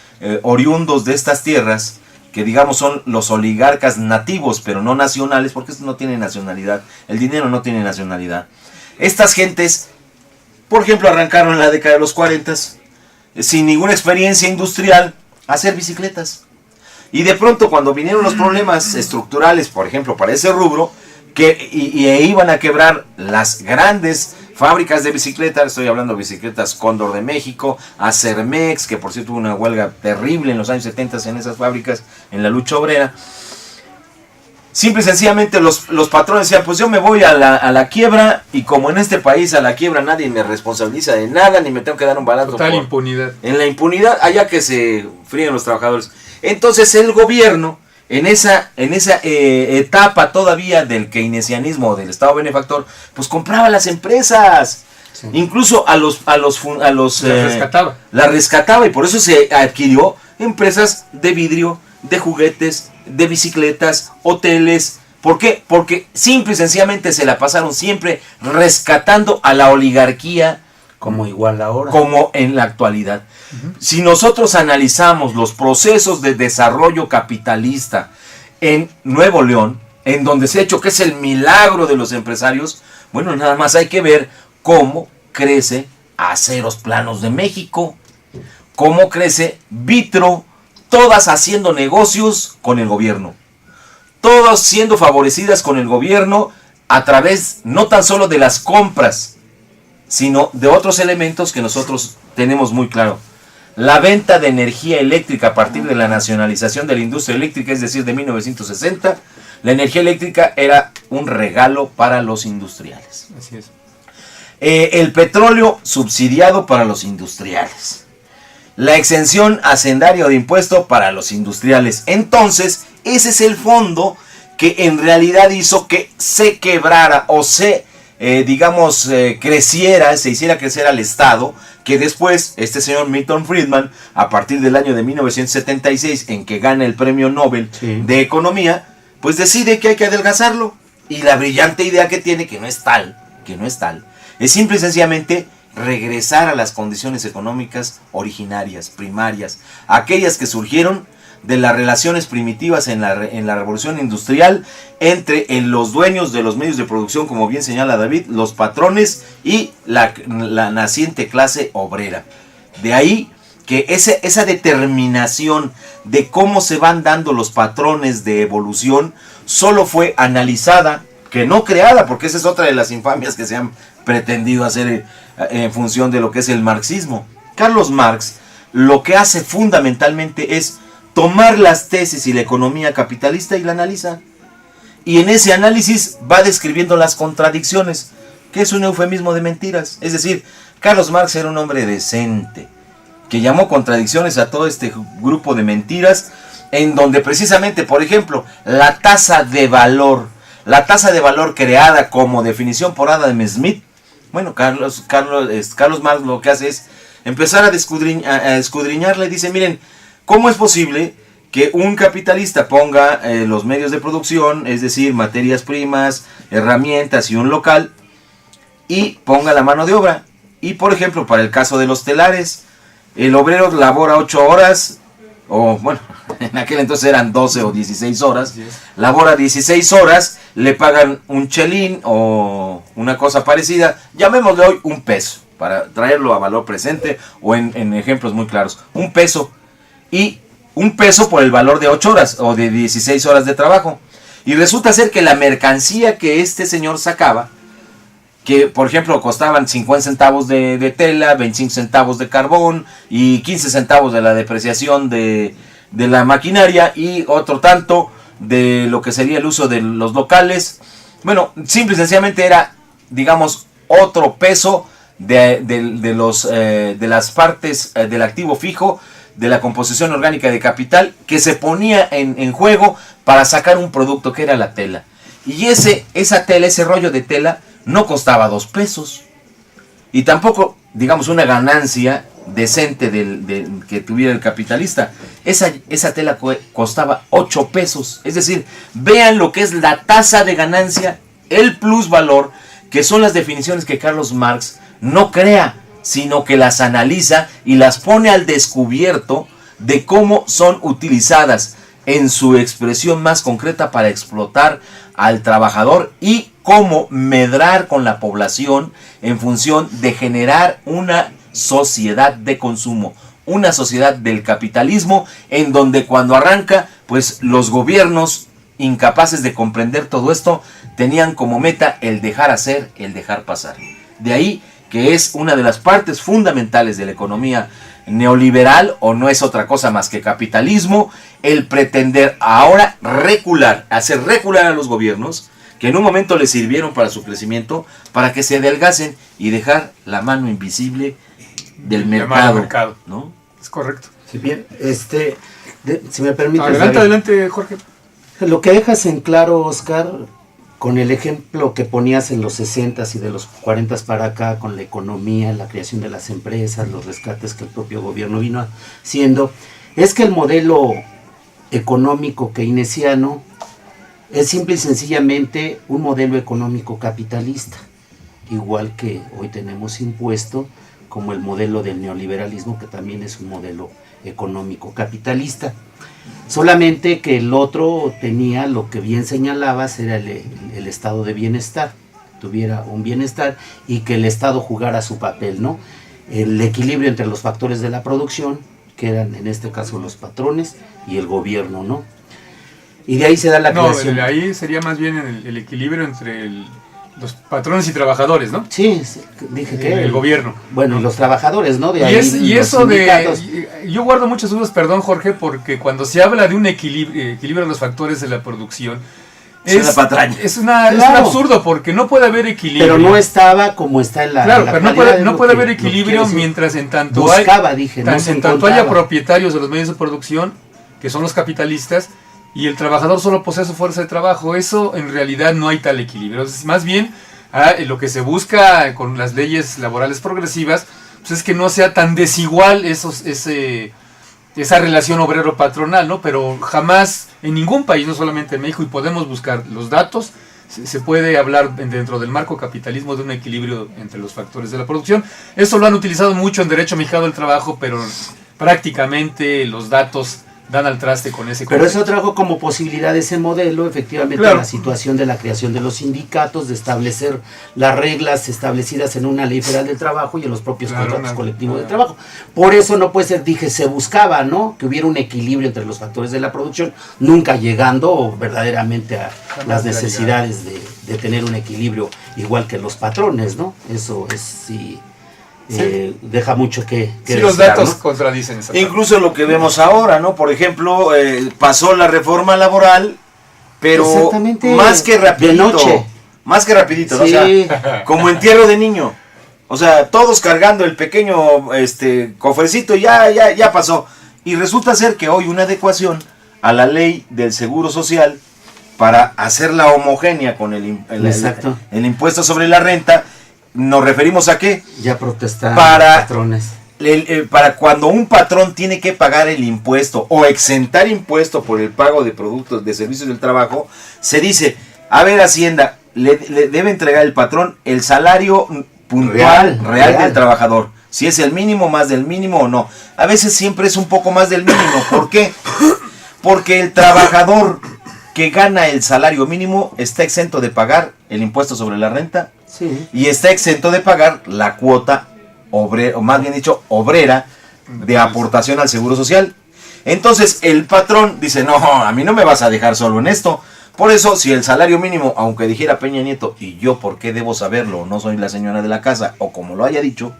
oriundos de estas tierras, que digamos son los oligarcas nativos, pero no nacionales, porque esto no tiene nacionalidad, el dinero no tiene nacionalidad. Estas gentes, por ejemplo, arrancaron en la década de los 40, sin ninguna experiencia industrial, a hacer bicicletas. Y de pronto, cuando vinieron los problemas estructurales, por ejemplo, para ese rubro, e iban a quebrar las grandes fábricas de bicicletas, estoy hablando de bicicletas Cóndor de México, Acermex, que por cierto hubo una huelga terrible en los años 70 en esas fábricas, en la lucha obrera. Simple y sencillamente los patrones decían, pues yo me voy a la quiebra, y como en este país a la quiebra nadie me responsabiliza de nada, ni me tengo que dar un balazo. Total impunidad. En la impunidad, allá que se fríen los trabajadores. Entonces el gobierno, en esa etapa todavía del keynesianismo, del Estado benefactor, pues compraba las empresas. Sí. Incluso las rescataba. Las rescataba, y por eso se adquirió empresas de vidrio, de juguetes, de bicicletas, hoteles. ¿Por qué? Porque simple y sencillamente se la pasaron siempre rescatando a la oligarquía, como igual ahora, como en la actualidad. Si nosotros analizamos los procesos de desarrollo capitalista en Nuevo León, en donde se ha hecho que es el milagro de los empresarios, bueno, nada más hay que ver cómo crece Aceros Planos de México, cómo crece Vitro, todas haciendo negocios con el gobierno, todas siendo favorecidas con el gobierno a través no tan solo de las compras, sino de otros elementos que nosotros tenemos muy claro. La venta de energía eléctrica a partir de la nacionalización de la industria eléctrica, es decir, de 1960, la energía eléctrica era un regalo para los industriales. Así es. El petróleo subsidiado para los industriales. La exención hacendaria de impuesto para los industriales. Entonces, ese es el fondo que en realidad hizo que se quebrara o se, creciera, se hiciera crecer al Estado, que después este señor Milton Friedman, a partir del año de 1976, en que gana el premio Nobel de Economía, pues decide que hay que adelgazarlo. Y la brillante idea que tiene, que no es tal, es simple y sencillamente regresar a las condiciones económicas originarias, primarias, aquellas que surgieron de las relaciones primitivas en la revolución industrial entre los dueños de los medios de producción, como bien señala David, los patrones y la naciente clase obrera. De ahí que esa determinación de cómo se van dando los patrones de evolución solo fue analizada, que no creada, porque esa es otra de las infamias que se han pretendido hacer en función de lo que es el marxismo. Carlos Marx lo que hace fundamentalmente es tomar las tesis y la economía capitalista y la analiza. Y en ese análisis va describiendo las contradicciones, que es un eufemismo de mentiras. Es decir, Carlos Marx era un hombre decente, que llamó contradicciones a todo este grupo de mentiras, en donde precisamente, por ejemplo, la tasa de valor creada como definición por Adam Smith. Bueno, Carlos Marx lo que hace es empezar a escudriñarle. Dice, miren, ¿cómo es posible que un capitalista ponga los medios de producción, es decir, materias primas, herramientas y un local, y ponga la mano de obra? Y por ejemplo, para el caso de los telares, el obrero labora 8 horas, o bueno, en aquel entonces eran 12 o 16 horas, labora 16 horas, le pagan un chelín o una cosa parecida, llamémosle hoy un peso, para traerlo a valor presente o en ejemplos muy claros, un peso, y un peso por el valor de 8 horas o de 16 horas de trabajo. Y resulta ser que la mercancía que este señor sacaba, que por ejemplo costaban 50 centavos de tela, 25 centavos de carbón y 15 centavos de la depreciación de la maquinaria y otro tanto de lo que sería el uso de los locales, bueno, simple y sencillamente era, digamos, otro peso de las partes del activo fijo, de la composición orgánica de capital, que se ponía en juego para sacar un producto que era la tela. Y esa tela, ese rollo de tela, no costaba 2 pesos. Y tampoco, digamos, una ganancia decente que tuviera el capitalista. Esa tela costaba 8 pesos. Es decir, vean lo que es la tasa de ganancia, el plusvalor, que son las definiciones que Carlos Marx no crea, sino que las analiza y las pone al descubierto de cómo son utilizadas en su expresión más concreta para explotar al trabajador y cómo medrar con la población en función de generar una sociedad de consumo, una sociedad del capitalismo, en donde cuando arranca, pues los gobiernos, incapaces de comprender todo esto, tenían como meta el dejar hacer, el dejar pasar. De ahí que es una de las partes fundamentales de la economía neoliberal, o no es otra cosa más que capitalismo, el pretender ahora hacer recular a los gobiernos, que en un momento les sirvieron para su crecimiento, para que se adelgacen y dejar la mano invisible del mercado, ¿no? Es correcto. Sí, bien, si me permite. Adelante, Jorge. Lo que dejas en claro, Oscar, con el ejemplo que ponías en los 60s y de los 40s para acá, con la economía, la creación de las empresas, los rescates que el propio gobierno vino haciendo, es que el modelo económico keynesiano es simple y sencillamente un modelo económico capitalista, igual que hoy tenemos impuesto como el modelo del neoliberalismo, que también es un modelo económico capitalista. Solamente que el otro tenía, lo que bien señalabas, era el estado de bienestar, tuviera un bienestar y que el Estado jugara su papel, ¿no? El equilibrio entre los factores de la producción, que eran en este caso los patrones y el gobierno, ¿no? Y de ahí se da la creación. No, ahí sería más bien el equilibrio entre los patrones y trabajadores, ¿no? Sí, dije que el gobierno. Bueno, y los trabajadores, ¿no? De y ahí eso yo guardo muchas dudas, perdón, Jorge, porque cuando se habla de un equilibrio de los factores de la producción, es una patraña. Es un absurdo, porque no puede haber equilibrio. Pero no estaba como está en la. Claro, la pero no puede haber equilibrio mientras en tanto haya propietarios de los medios de producción, que son los capitalistas, y el trabajador solo posee su fuerza de trabajo. Eso en realidad no hay tal equilibrio. Es más bien lo que se busca con las leyes laborales progresivas, pues es que no sea tan desigual esa relación obrero-patronal, ¿no? Pero jamás en ningún país, no solamente en México, y podemos buscar los datos, se puede hablar dentro del marco capitalismo de un equilibrio entre los factores de la producción. Eso lo han utilizado mucho en derecho mexicano del trabajo, pero prácticamente los datos dan al traste con ese concepto. Pero eso trajo como posibilidad ese modelo, efectivamente, claro, la situación de la creación de los sindicatos, de establecer las reglas establecidas en una ley federal del trabajo y en los propios contratos colectivos de trabajo. Por eso no puede ser, se buscaba, ¿no?, que hubiera un equilibrio entre los factores de la producción, nunca llegando verdaderamente a las necesidades de tener un equilibrio igual que los patrones, ¿no? Eso es sí. Deja mucho que desear, los datos, ¿no?, contradicen esa parte. Incluso lo que vemos ahora, ¿no? Por ejemplo, pasó la reforma laboral, pero más que rapidito, sí, ¿no? O sea, como entierro de niño. O sea, todos cargando el pequeño cofrecito, ya pasó. Y resulta ser que hoy una adecuación a la ley del Seguro Social para hacerla homogénea con el impuesto sobre la renta. ¿Nos referimos a qué? Ya protestaron patrones. Para cuando un patrón tiene que pagar el impuesto o exentar impuesto por el pago de productos, de servicios del trabajo, se dice, a ver, Hacienda, le debe entregar el patrón el salario puntual, real del trabajador. Si es el mínimo, más del mínimo o no. A veces siempre es un poco más del mínimo. ¿Por qué? Porque el trabajador que gana el salario mínimo está exento de pagar el impuesto sobre la renta. Sí. Y está exento de pagar la cuota obrera, o más bien dicho, obrera, de aportación al Seguro Social. Entonces el patrón dice, no, a mí no me vas a dejar solo en esto. Por eso, si el salario mínimo, aunque dijera Peña Nieto, y yo por qué debo saberlo, no soy la señora de la casa, o como lo haya dicho,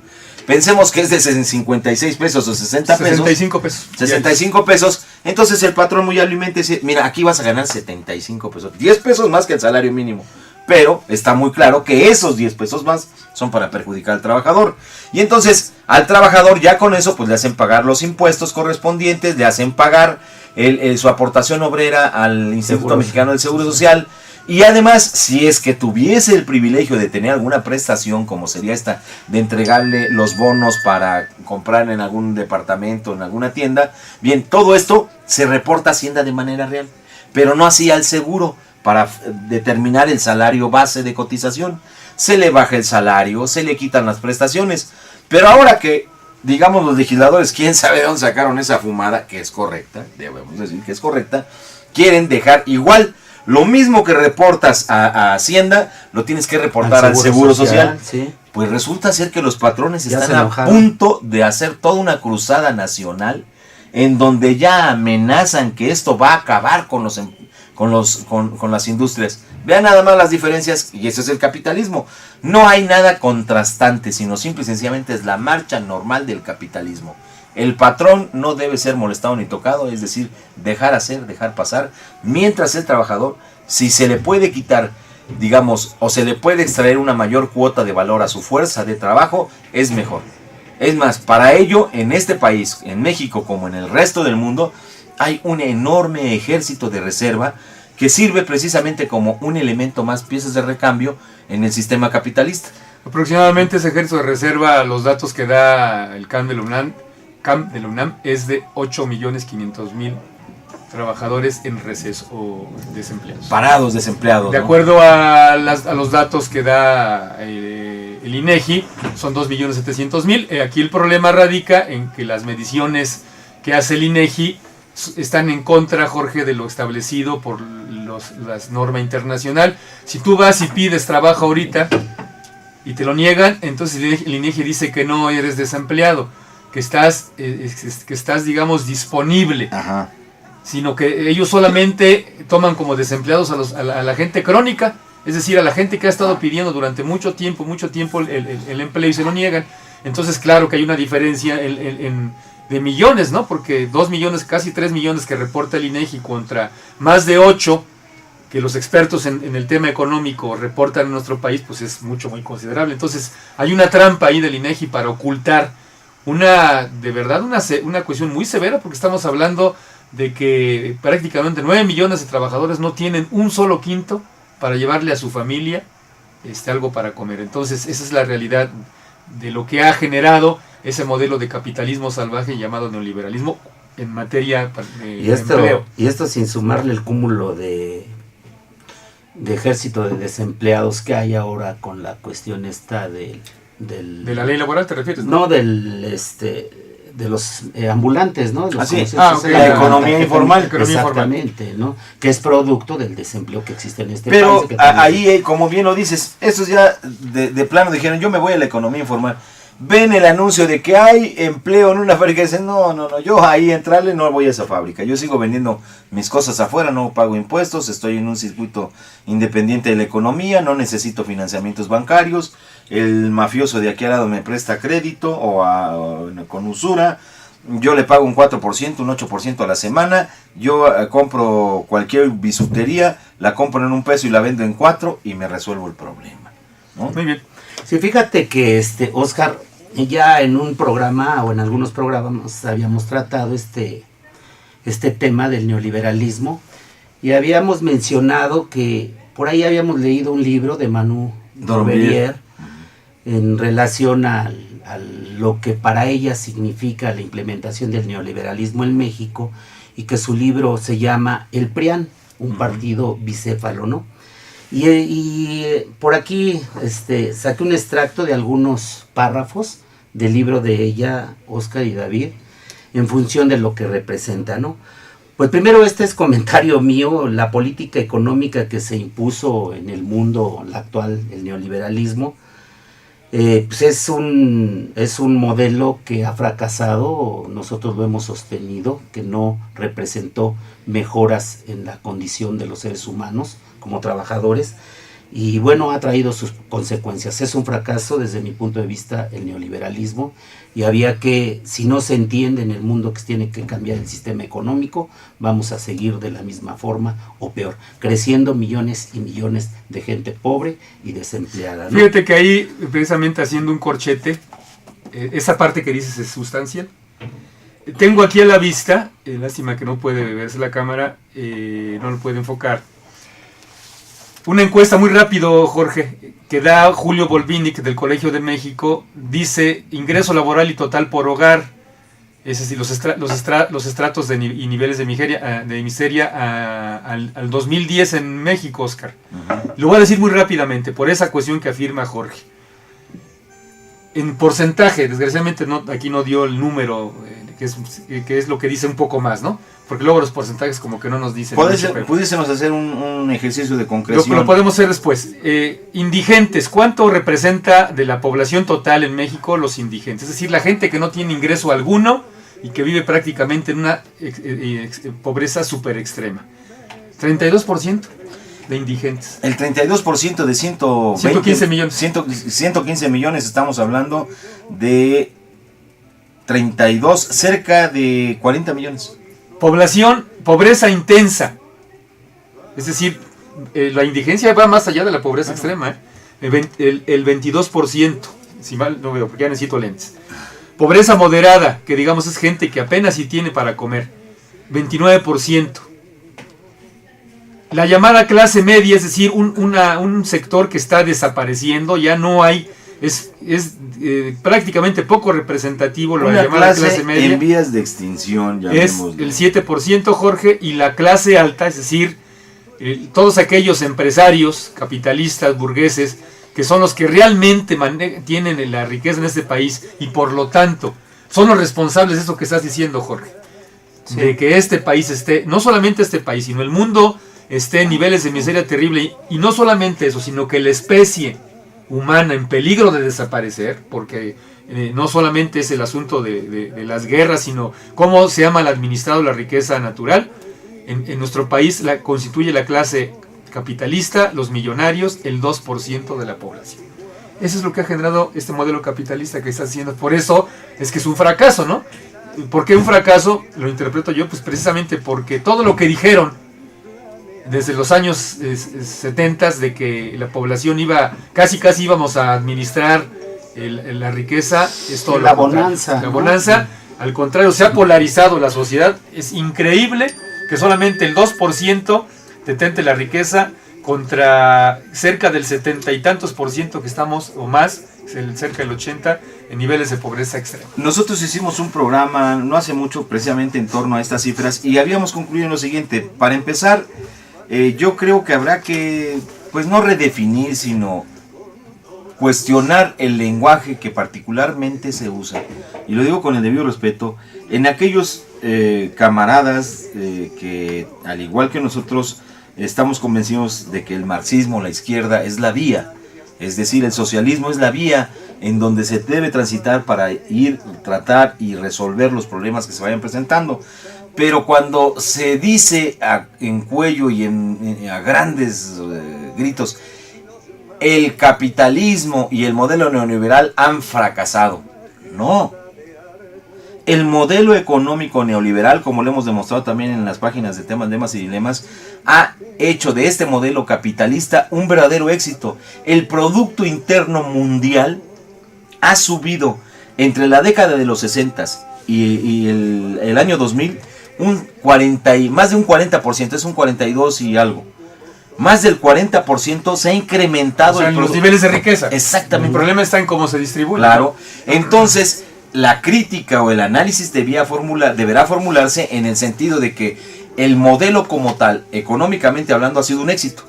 pensemos que es de 56 pesos o 60 pesos. 65 pesos. 65 pesos. Entonces el patrón muy hábilmente dice, mira, aquí vas a ganar 75 pesos. 10 pesos más que el salario mínimo. Pero está muy claro que esos 10 pesos más son para perjudicar al trabajador. Y entonces al trabajador ya con eso pues le hacen pagar los impuestos correspondientes, le hacen pagar su aportación obrera al Instituto Mexicano del Seguro Social. Y además, si es que tuviese el privilegio de tener alguna prestación, como sería esta, de entregarle los bonos para comprar en algún departamento, en alguna tienda, bien, todo esto se reporta a Hacienda de manera real, pero no así al seguro, para determinar el salario base de cotización. Se le baja el salario, se le quitan las prestaciones, pero ahora que, digamos, los legisladores, quién sabe de dónde sacaron esa fumada, que es correcta, debemos decir que es correcta, quieren dejar igual. Lo mismo que reportas a Hacienda, lo tienes que reportar al Seguro Social. Sí. Pues resulta ser que los patrones están a punto de hacer toda una cruzada nacional en donde ya amenazan que esto va a acabar con las industrias. Vean nada más las diferencias, y eso es el capitalismo. No hay nada contrastante, sino simple y sencillamente es la marcha normal del capitalismo. El patrón no debe ser molestado ni tocado, es decir, dejar hacer, dejar pasar, mientras el trabajador, si se le puede quitar, digamos, o se le puede extraer una mayor cuota de valor a su fuerza de trabajo, es mejor. Es más, para ello, en este país, en México como en el resto del mundo, hay un enorme ejército de reserva que sirve precisamente como un elemento más, piezas de recambio en el sistema capitalista. Aproximadamente ese ejército de reserva, los datos que da el CAM de la UNAM es de 8.500.000 trabajadores en receso o desempleados. Parados, desempleados. De ¿no? acuerdo a los datos que da el INEGI, son 2.700.000. Aquí el problema radica en que las mediciones que hace el INEGI están en contra, Jorge, de lo establecido por la norma internacional. Si tú vas y pides trabajo ahorita y te lo niegan, entonces el INEGI dice que no eres desempleado, que estás digamos, disponible. Ajá. Sino que ellos solamente toman como desempleados a la gente crónica, es decir, a la gente que ha estado pidiendo durante mucho tiempo el empleo y se lo niegan. Entonces, claro que hay una diferencia de millones, ¿no? Porque 2 millones, casi 3 millones que reporta el INEGI contra más de 8 que los expertos en el tema económico reportan en nuestro país, pues es muy considerable. Entonces, hay una trampa ahí del INEGI para ocultar una cuestión muy severa, porque estamos hablando de que prácticamente 9 millones de trabajadores no tienen un solo quinto para llevarle a su familia algo para comer. Entonces, esa es la realidad de lo que ha generado ese modelo de capitalismo salvaje llamado neoliberalismo en materia de empleo. Y esto sin sumarle el cúmulo de ejército de desempleados que hay ahora con la cuestión esta de la ley laboral, ¿te refieres? No, de los ambulantes, ¿no? Los okay. La economía informal. Exactamente, ¿no? Que es producto del desempleo que existe en este país. Pero ahí, como bien lo dices, estos ya de plano dijeron, yo me voy a la economía informal. Ven el anuncio de que hay empleo en una fábrica y dicen, no, yo ahí entrarle no voy a esa fábrica. Yo sigo vendiendo mis cosas afuera, no pago impuestos, estoy en un circuito independiente de la economía, no necesito financiamientos bancarios. El mafioso de aquí al lado me presta crédito con usura. Yo le pago un 4%, un 8% a la semana. Yo compro cualquier bisutería, la compro en $1 y la vendo en 4 y me resuelvo el problema, ¿no? Muy bien. Sí, fíjate que Oscar, ya en un programa o en algunos programas habíamos tratado este tema del neoliberalismo y habíamos mencionado que por ahí habíamos leído un libro de Manu Dormelier en relación a lo que para ella significa la implementación del neoliberalismo en México y que su libro se llama El PRIAN, un partido bicéfalo, ¿no? Y por aquí saqué un extracto de algunos párrafos del libro de ella, Oscar y David, en función de lo que representa, ¿no? Pues primero es comentario mío, la política económica que se impuso en el mundo actual, el neoliberalismo, pues es un modelo que ha fracasado, nosotros lo hemos sostenido, que no representó mejoras en la condición de los seres humanos como trabajadores, y bueno, ha traído sus consecuencias. Es un fracaso desde mi punto de vista el neoliberalismo, y había que, si no se entiende en el mundo que tiene que cambiar el sistema económico, vamos a seguir de la misma forma o peor, creciendo millones y millones de gente pobre y desempleada, ¿no? Fíjate que ahí, precisamente haciendo un corchete, esa parte que dices es sustancial. Tengo aquí a la vista, lástima que no puede verse la cámara, no lo puede enfocar, una encuesta muy rápido, Jorge, que da Julio Volvinic del Colegio de México. Dice ingreso laboral y total por hogar, es decir, los estratos y niveles de miseria al 2010 en México, Oscar. Lo voy a decir muy rápidamente por esa cuestión que afirma Jorge. En porcentaje, desgraciadamente aquí no dio el número, que es lo que dice un poco más, ¿no? Porque luego los porcentajes como que no nos dicen. Pudiésemos hacer un ejercicio de concreción. Lo podemos hacer después. Indigentes, ¿cuánto representa de la población total en México los indigentes? Es decir, la gente que no tiene ingreso alguno y que vive prácticamente en una pobreza súper extrema. 32%. de indigentes. El 32% de 115 millones. 115 millones, estamos hablando de 32, cerca de 40 millones. Población, pobreza intensa. Es decir, la indigencia va más allá de la pobreza extrema. El 22%, si mal no veo, porque ya necesito lentes. Pobreza moderada, que digamos es gente que apenas si tiene para comer, 29%. La llamada clase media, es decir, un sector que está desapareciendo, ya no hay, es prácticamente poco representativo. La llamada clase media en vías de extinción, es el 7%, Jorge, y la clase alta, es decir, todos aquellos empresarios, capitalistas, burgueses, que son los que realmente tienen la riqueza en este país y por lo tanto son los responsables de eso que estás diciendo, Jorge, sí, de que este país esté, no solamente este país, sino el mundo esté en niveles de miseria terrible, y no solamente eso, sino que la especie humana en peligro de desaparecer, porque no solamente es el asunto de las guerras, sino cómo se ha mal administrado la riqueza natural. En nuestro país constituye la clase capitalista, los millonarios, el 2% de la población. Eso es lo que ha generado este modelo capitalista que está haciendo. Por eso es que es un fracaso, ¿no? ¿Por qué un fracaso? Lo interpreto yo, pues precisamente porque todo lo que dijeron desde los años 70 de que la población casi íbamos a administrar la riqueza, es todo la lo bonanza. La bonanza, al contrario, se ha polarizado la sociedad. Es increíble que solamente el 2% detente la riqueza contra cerca del 70 y tantos por ciento que estamos, o más, cerca del 80, en niveles de pobreza extrema. Nosotros hicimos un programa no hace mucho precisamente en torno a estas cifras y habíamos concluido en lo siguiente. Para empezar, yo creo que habrá que, pues no redefinir, sino cuestionar el lenguaje que particularmente se usa, y lo digo con el debido respeto, en aquellos camaradas que, al igual que nosotros, estamos convencidos de que el marxismo, la izquierda, es la vía, es decir, el socialismo es la vía en donde se debe transitar para ir, tratar y resolver los problemas que se vayan presentando. Pero cuando se dice en cuello y a grandes gritos, el capitalismo y el modelo neoliberal han fracasado. No. El modelo económico neoliberal, como lo hemos demostrado también en las páginas de Temas, Lemas y Dilemas, ha hecho de este modelo capitalista un verdadero éxito. El Producto Interno Mundial ha subido entre la década de los 60 y el año 2000 más de un 40%, es un 42 y algo. Más del 40% se ha incrementado, o sea, en los niveles de riqueza. Exactamente. El problema está en cómo se distribuye. Claro. Entonces, la crítica o el análisis deberá formularse en el sentido de que el modelo como tal, económicamente hablando, ha sido un éxito.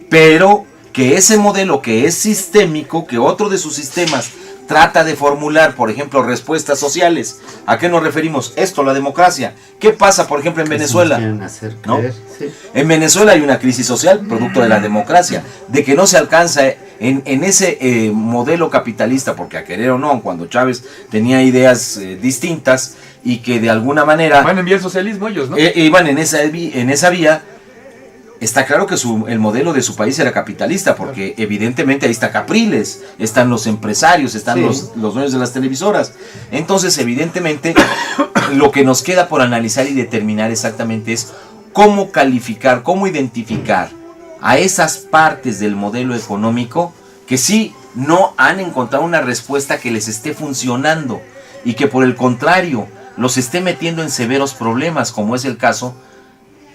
Pero que ese modelo que es sistémico, que otro de sus sistemas trata de formular, por ejemplo, respuestas sociales. ¿A qué nos referimos? Esto, la democracia. ¿Qué pasa, por ejemplo, en Venezuela? ¿No? Sí. En Venezuela hay una crisis social, producto de la democracia, de que no se alcanza en ese modelo capitalista, porque a querer o no, cuando Chávez tenía ideas distintas y que de alguna manera... Van a enviar el socialismo ellos, ¿no? Iban en esa vía. Está claro que el modelo de su país era capitalista, porque evidentemente ahí está Capriles, están los empresarios, están los dueños de las televisoras. Entonces, evidentemente, lo que nos queda por analizar y determinar exactamente es cómo calificar, cómo identificar a esas partes del modelo económico que sí no han encontrado una respuesta que les esté funcionando y que por el contrario los esté metiendo en severos problemas, como es el caso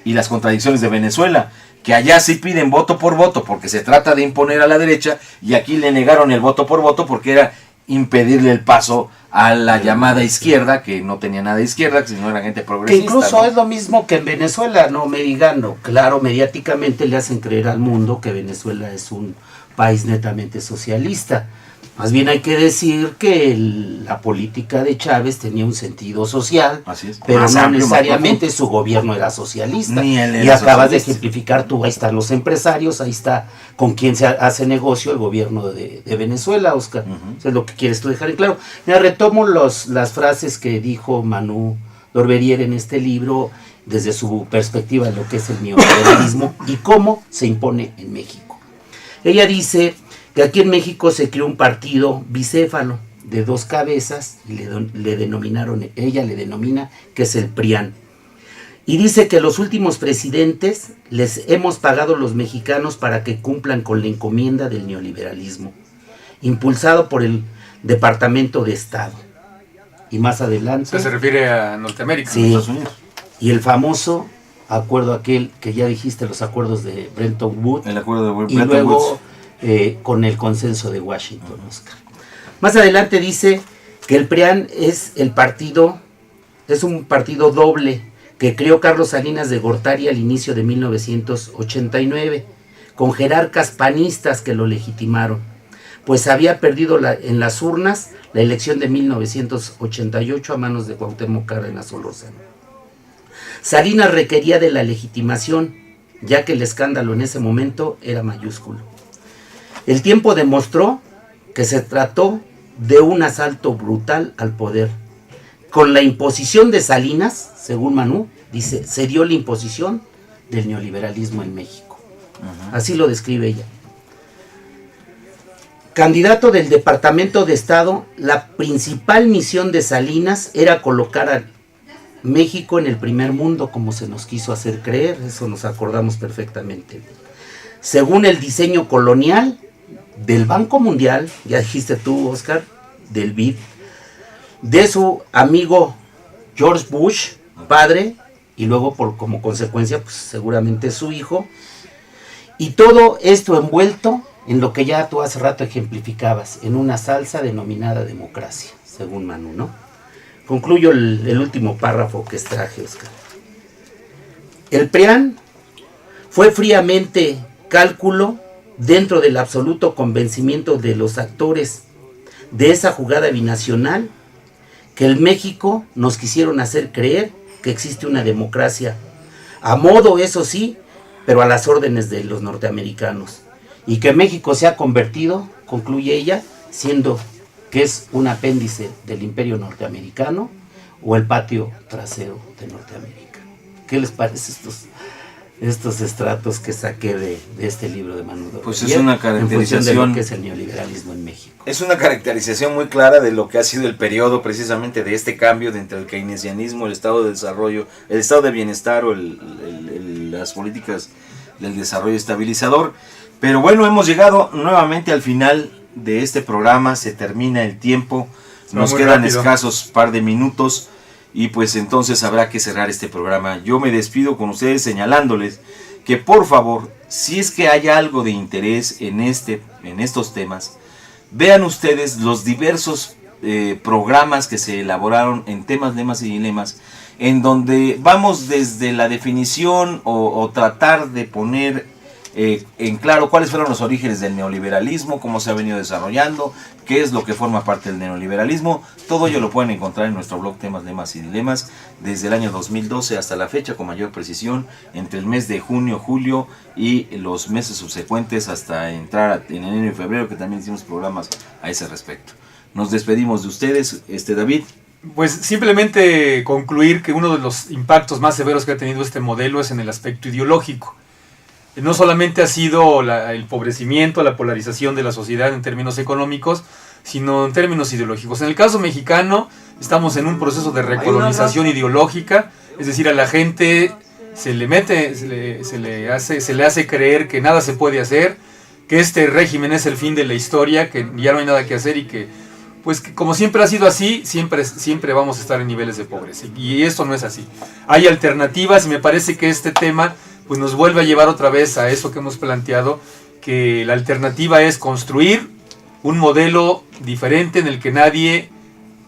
y las contradicciones de Venezuela, que allá sí piden voto por voto porque se trata de imponer a la derecha, y aquí le negaron el voto por voto porque era impedirle el paso a la llamada izquierda, que no tenía nada de izquierda, sino era gente progresista. Que incluso ¿no? es lo mismo que en Venezuela, no me digan, no, claro, mediáticamente le hacen creer al mundo que Venezuela es un país netamente socialista. Más bien hay que decir que la política de Chávez tenía un sentido social, Así es. pero Más no amplio, necesariamente su gobierno era socialista. Ni él era y acabas de socialista. ejemplificar tú, ahí están los empresarios, ahí está con quien se hace negocio el gobierno de Venezuela, Oscar. Eso es lo que quieres tú dejar en claro. Mira, retomo las frases que dijo Manu Dorverier en este libro, desde su perspectiva lo que es el neoliberalismo y cómo se impone en México. Ella dice que aquí en México se creó un partido bicéfalo de 2 cabezas y ella le denomina que es el PRIAN. Y dice que los últimos presidentes les hemos pagado los mexicanos para que cumplan con la encomienda del neoliberalismo, impulsado por el Departamento de Estado. Y más adelante... Se refiere a Norteamérica, sí, Estados Unidos. Y el famoso acuerdo aquel que ya dijiste, los acuerdos de Bretton Woods. El acuerdo de Bretton y luego Woods. Con el consenso de Washington, Oscar. Más adelante dice que el PRIAN es un partido doble que creó Carlos Salinas de Gortari al inicio de 1989, con jerarcas panistas que lo legitimaron, pues había perdido en las urnas la elección de 1988 a manos de Cuauhtémoc Cárdenas Solórzano. Salinas requería de la legitimación, ya que el escándalo en ese momento era mayúsculo. El tiempo demostró que se trató de un asalto brutal al poder. Con la imposición de Salinas, según Manú, dice, se dio la imposición del neoliberalismo en México. Así lo describe ella. Candidato del Departamento de Estado, la principal misión de Salinas era colocar a México en el primer mundo, como se nos quiso hacer creer, eso nos acordamos perfectamente. Según el diseño colonial del Banco Mundial, ya dijiste tú, Oscar, del BID, de su amigo George Bush, padre, y luego como consecuencia, pues seguramente su hijo, y todo esto envuelto en lo que ya tú hace rato ejemplificabas, en una salsa denominada democracia, según Manu, ¿no? Concluyo el último párrafo que extraje, Oscar. El PRIAN fue fríamente cálculo dentro del absoluto convencimiento de los actores de esa jugada binacional que en México nos quisieron hacer creer que existe una democracia, a modo, eso sí, pero a las órdenes de los norteamericanos, y que México se ha convertido, concluye ella, siendo que es un apéndice del imperio norteamericano o el patio trasero de Norteamérica. ¿Qué les parece estos estratos que saqué de este libro de Manu Doble? Pues es una caracterización de lo que es el neoliberalismo en México. Es una caracterización muy clara de lo que ha sido el periodo precisamente de este cambio de entre el keynesianismo, el estado de desarrollo, el estado de bienestar o las políticas del desarrollo estabilizador. Pero bueno, hemos llegado nuevamente al final de este programa, se termina el tiempo, nos quedan escasos par de minutos y pues entonces habrá que cerrar este programa. Yo me despido con ustedes señalándoles que por favor, si es que hay algo de interés en estos temas, vean ustedes los diversos programas que se elaboraron en temas, lemas y dilemas, en donde vamos desde la definición o tratar de poner en claro cuáles fueron los orígenes del neoliberalismo, cómo se ha venido desarrollando, qué es lo que forma parte del neoliberalismo. Todo ello lo pueden encontrar en nuestro blog Temas, Lemas y Dilemas desde el año 2012 hasta la fecha, con mayor precisión, entre el mes de junio, julio y los meses subsecuentes hasta entrar en enero y febrero, que también hicimos programas a ese respecto. Nos despedimos de ustedes, David. Pues simplemente concluir que uno de los impactos más severos que ha tenido este modelo es en el aspecto ideológico. No solamente ha sido el empobrecimiento, la polarización de la sociedad en términos económicos, sino en términos ideológicos. En el caso mexicano, estamos en un proceso de recolonización ideológica, es decir, a la gente se le hace creer que nada se puede hacer, que este régimen es el fin de la historia, que ya no hay nada que hacer y que, pues, que como siempre ha sido así, siempre vamos a estar en niveles de pobreza. Y esto no es así. Hay alternativas y me parece que este tema pues nos vuelve a llevar otra vez a eso que hemos planteado, que la alternativa es construir un modelo diferente en el que nadie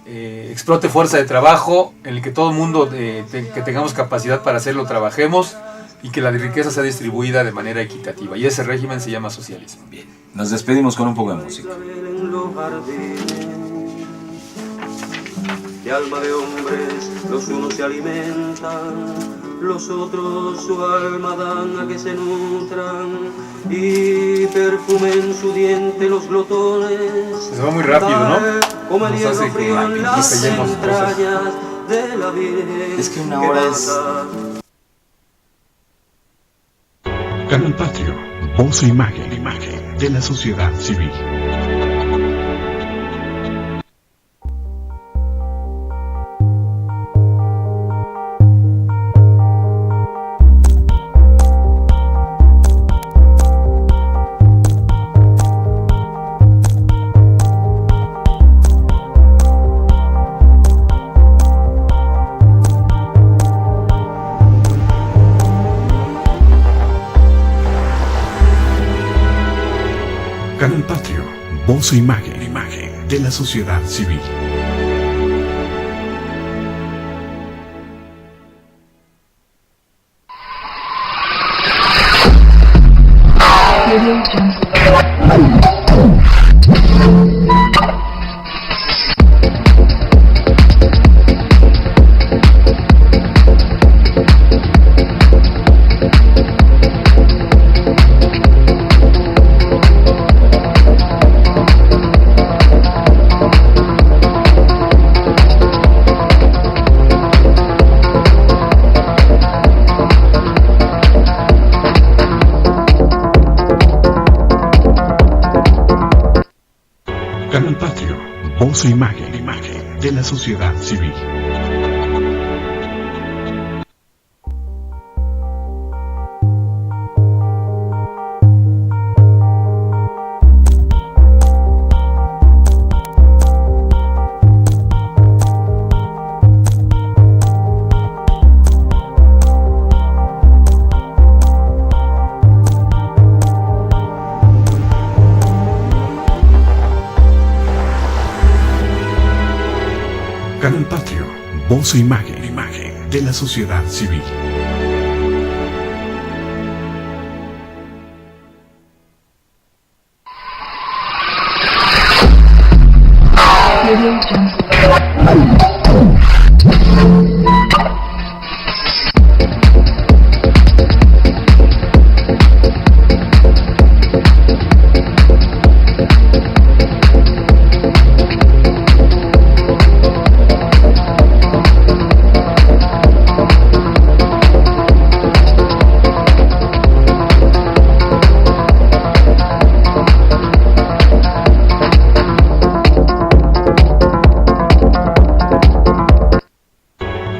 explote fuerza de trabajo, en el que todo el mundo que tengamos capacidad para hacerlo trabajemos y que la riqueza sea distribuida de manera equitativa. Y ese régimen se llama socialismo. Bien, nos despedimos con un poco de música. De alma de hombres, los unos se alimentan, los otros su alma dan a que se nutran y perfumen su diente los glotones. Se va muy rápido, ¿no? Como el hierro frío en las entrañas de la Virgen. Es que una hora es Canal Patrio, voz e imagen, de la sociedad civil. Canal Patrio, voz e imagen, de la sociedad civil. Canal Patrio, voz e imagen, de la sociedad civil. Canal Patrio, voz e imagen, de la sociedad civil.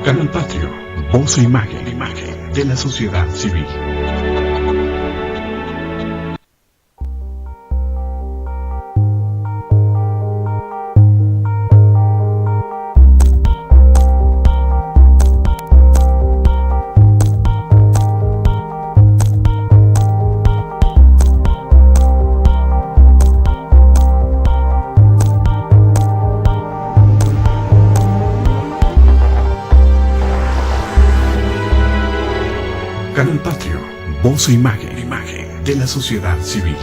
Canal Patrio, voz e imagen, de la sociedad civil. Canal Patrio, voz e imagen, de la sociedad civil.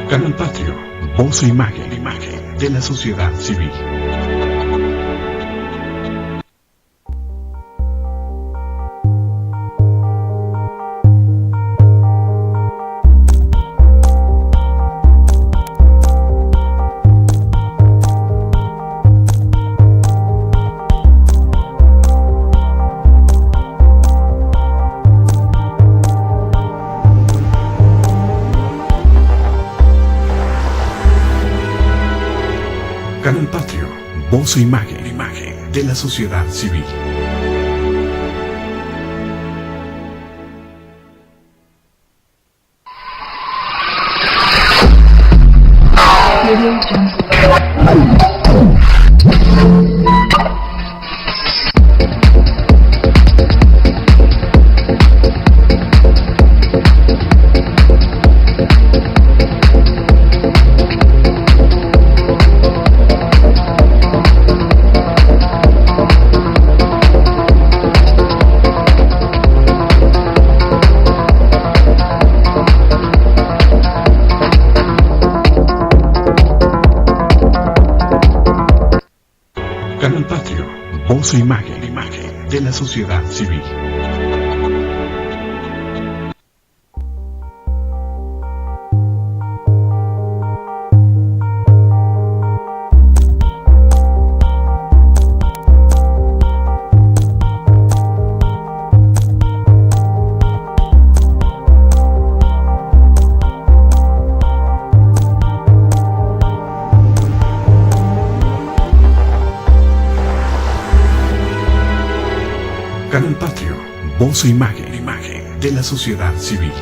Canal Patrio, voz e imagen, de la sociedad civil. Canal Patrio, voz e imagen, de la sociedad civil. voz e imagen de la sociedad civil. Canal Patrio, voz e imagen de la sociedad civil.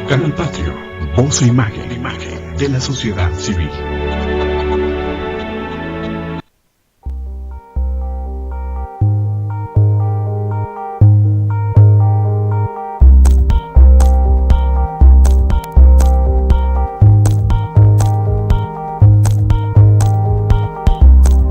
Canal Patrio, voz e imagen de la sociedad civil.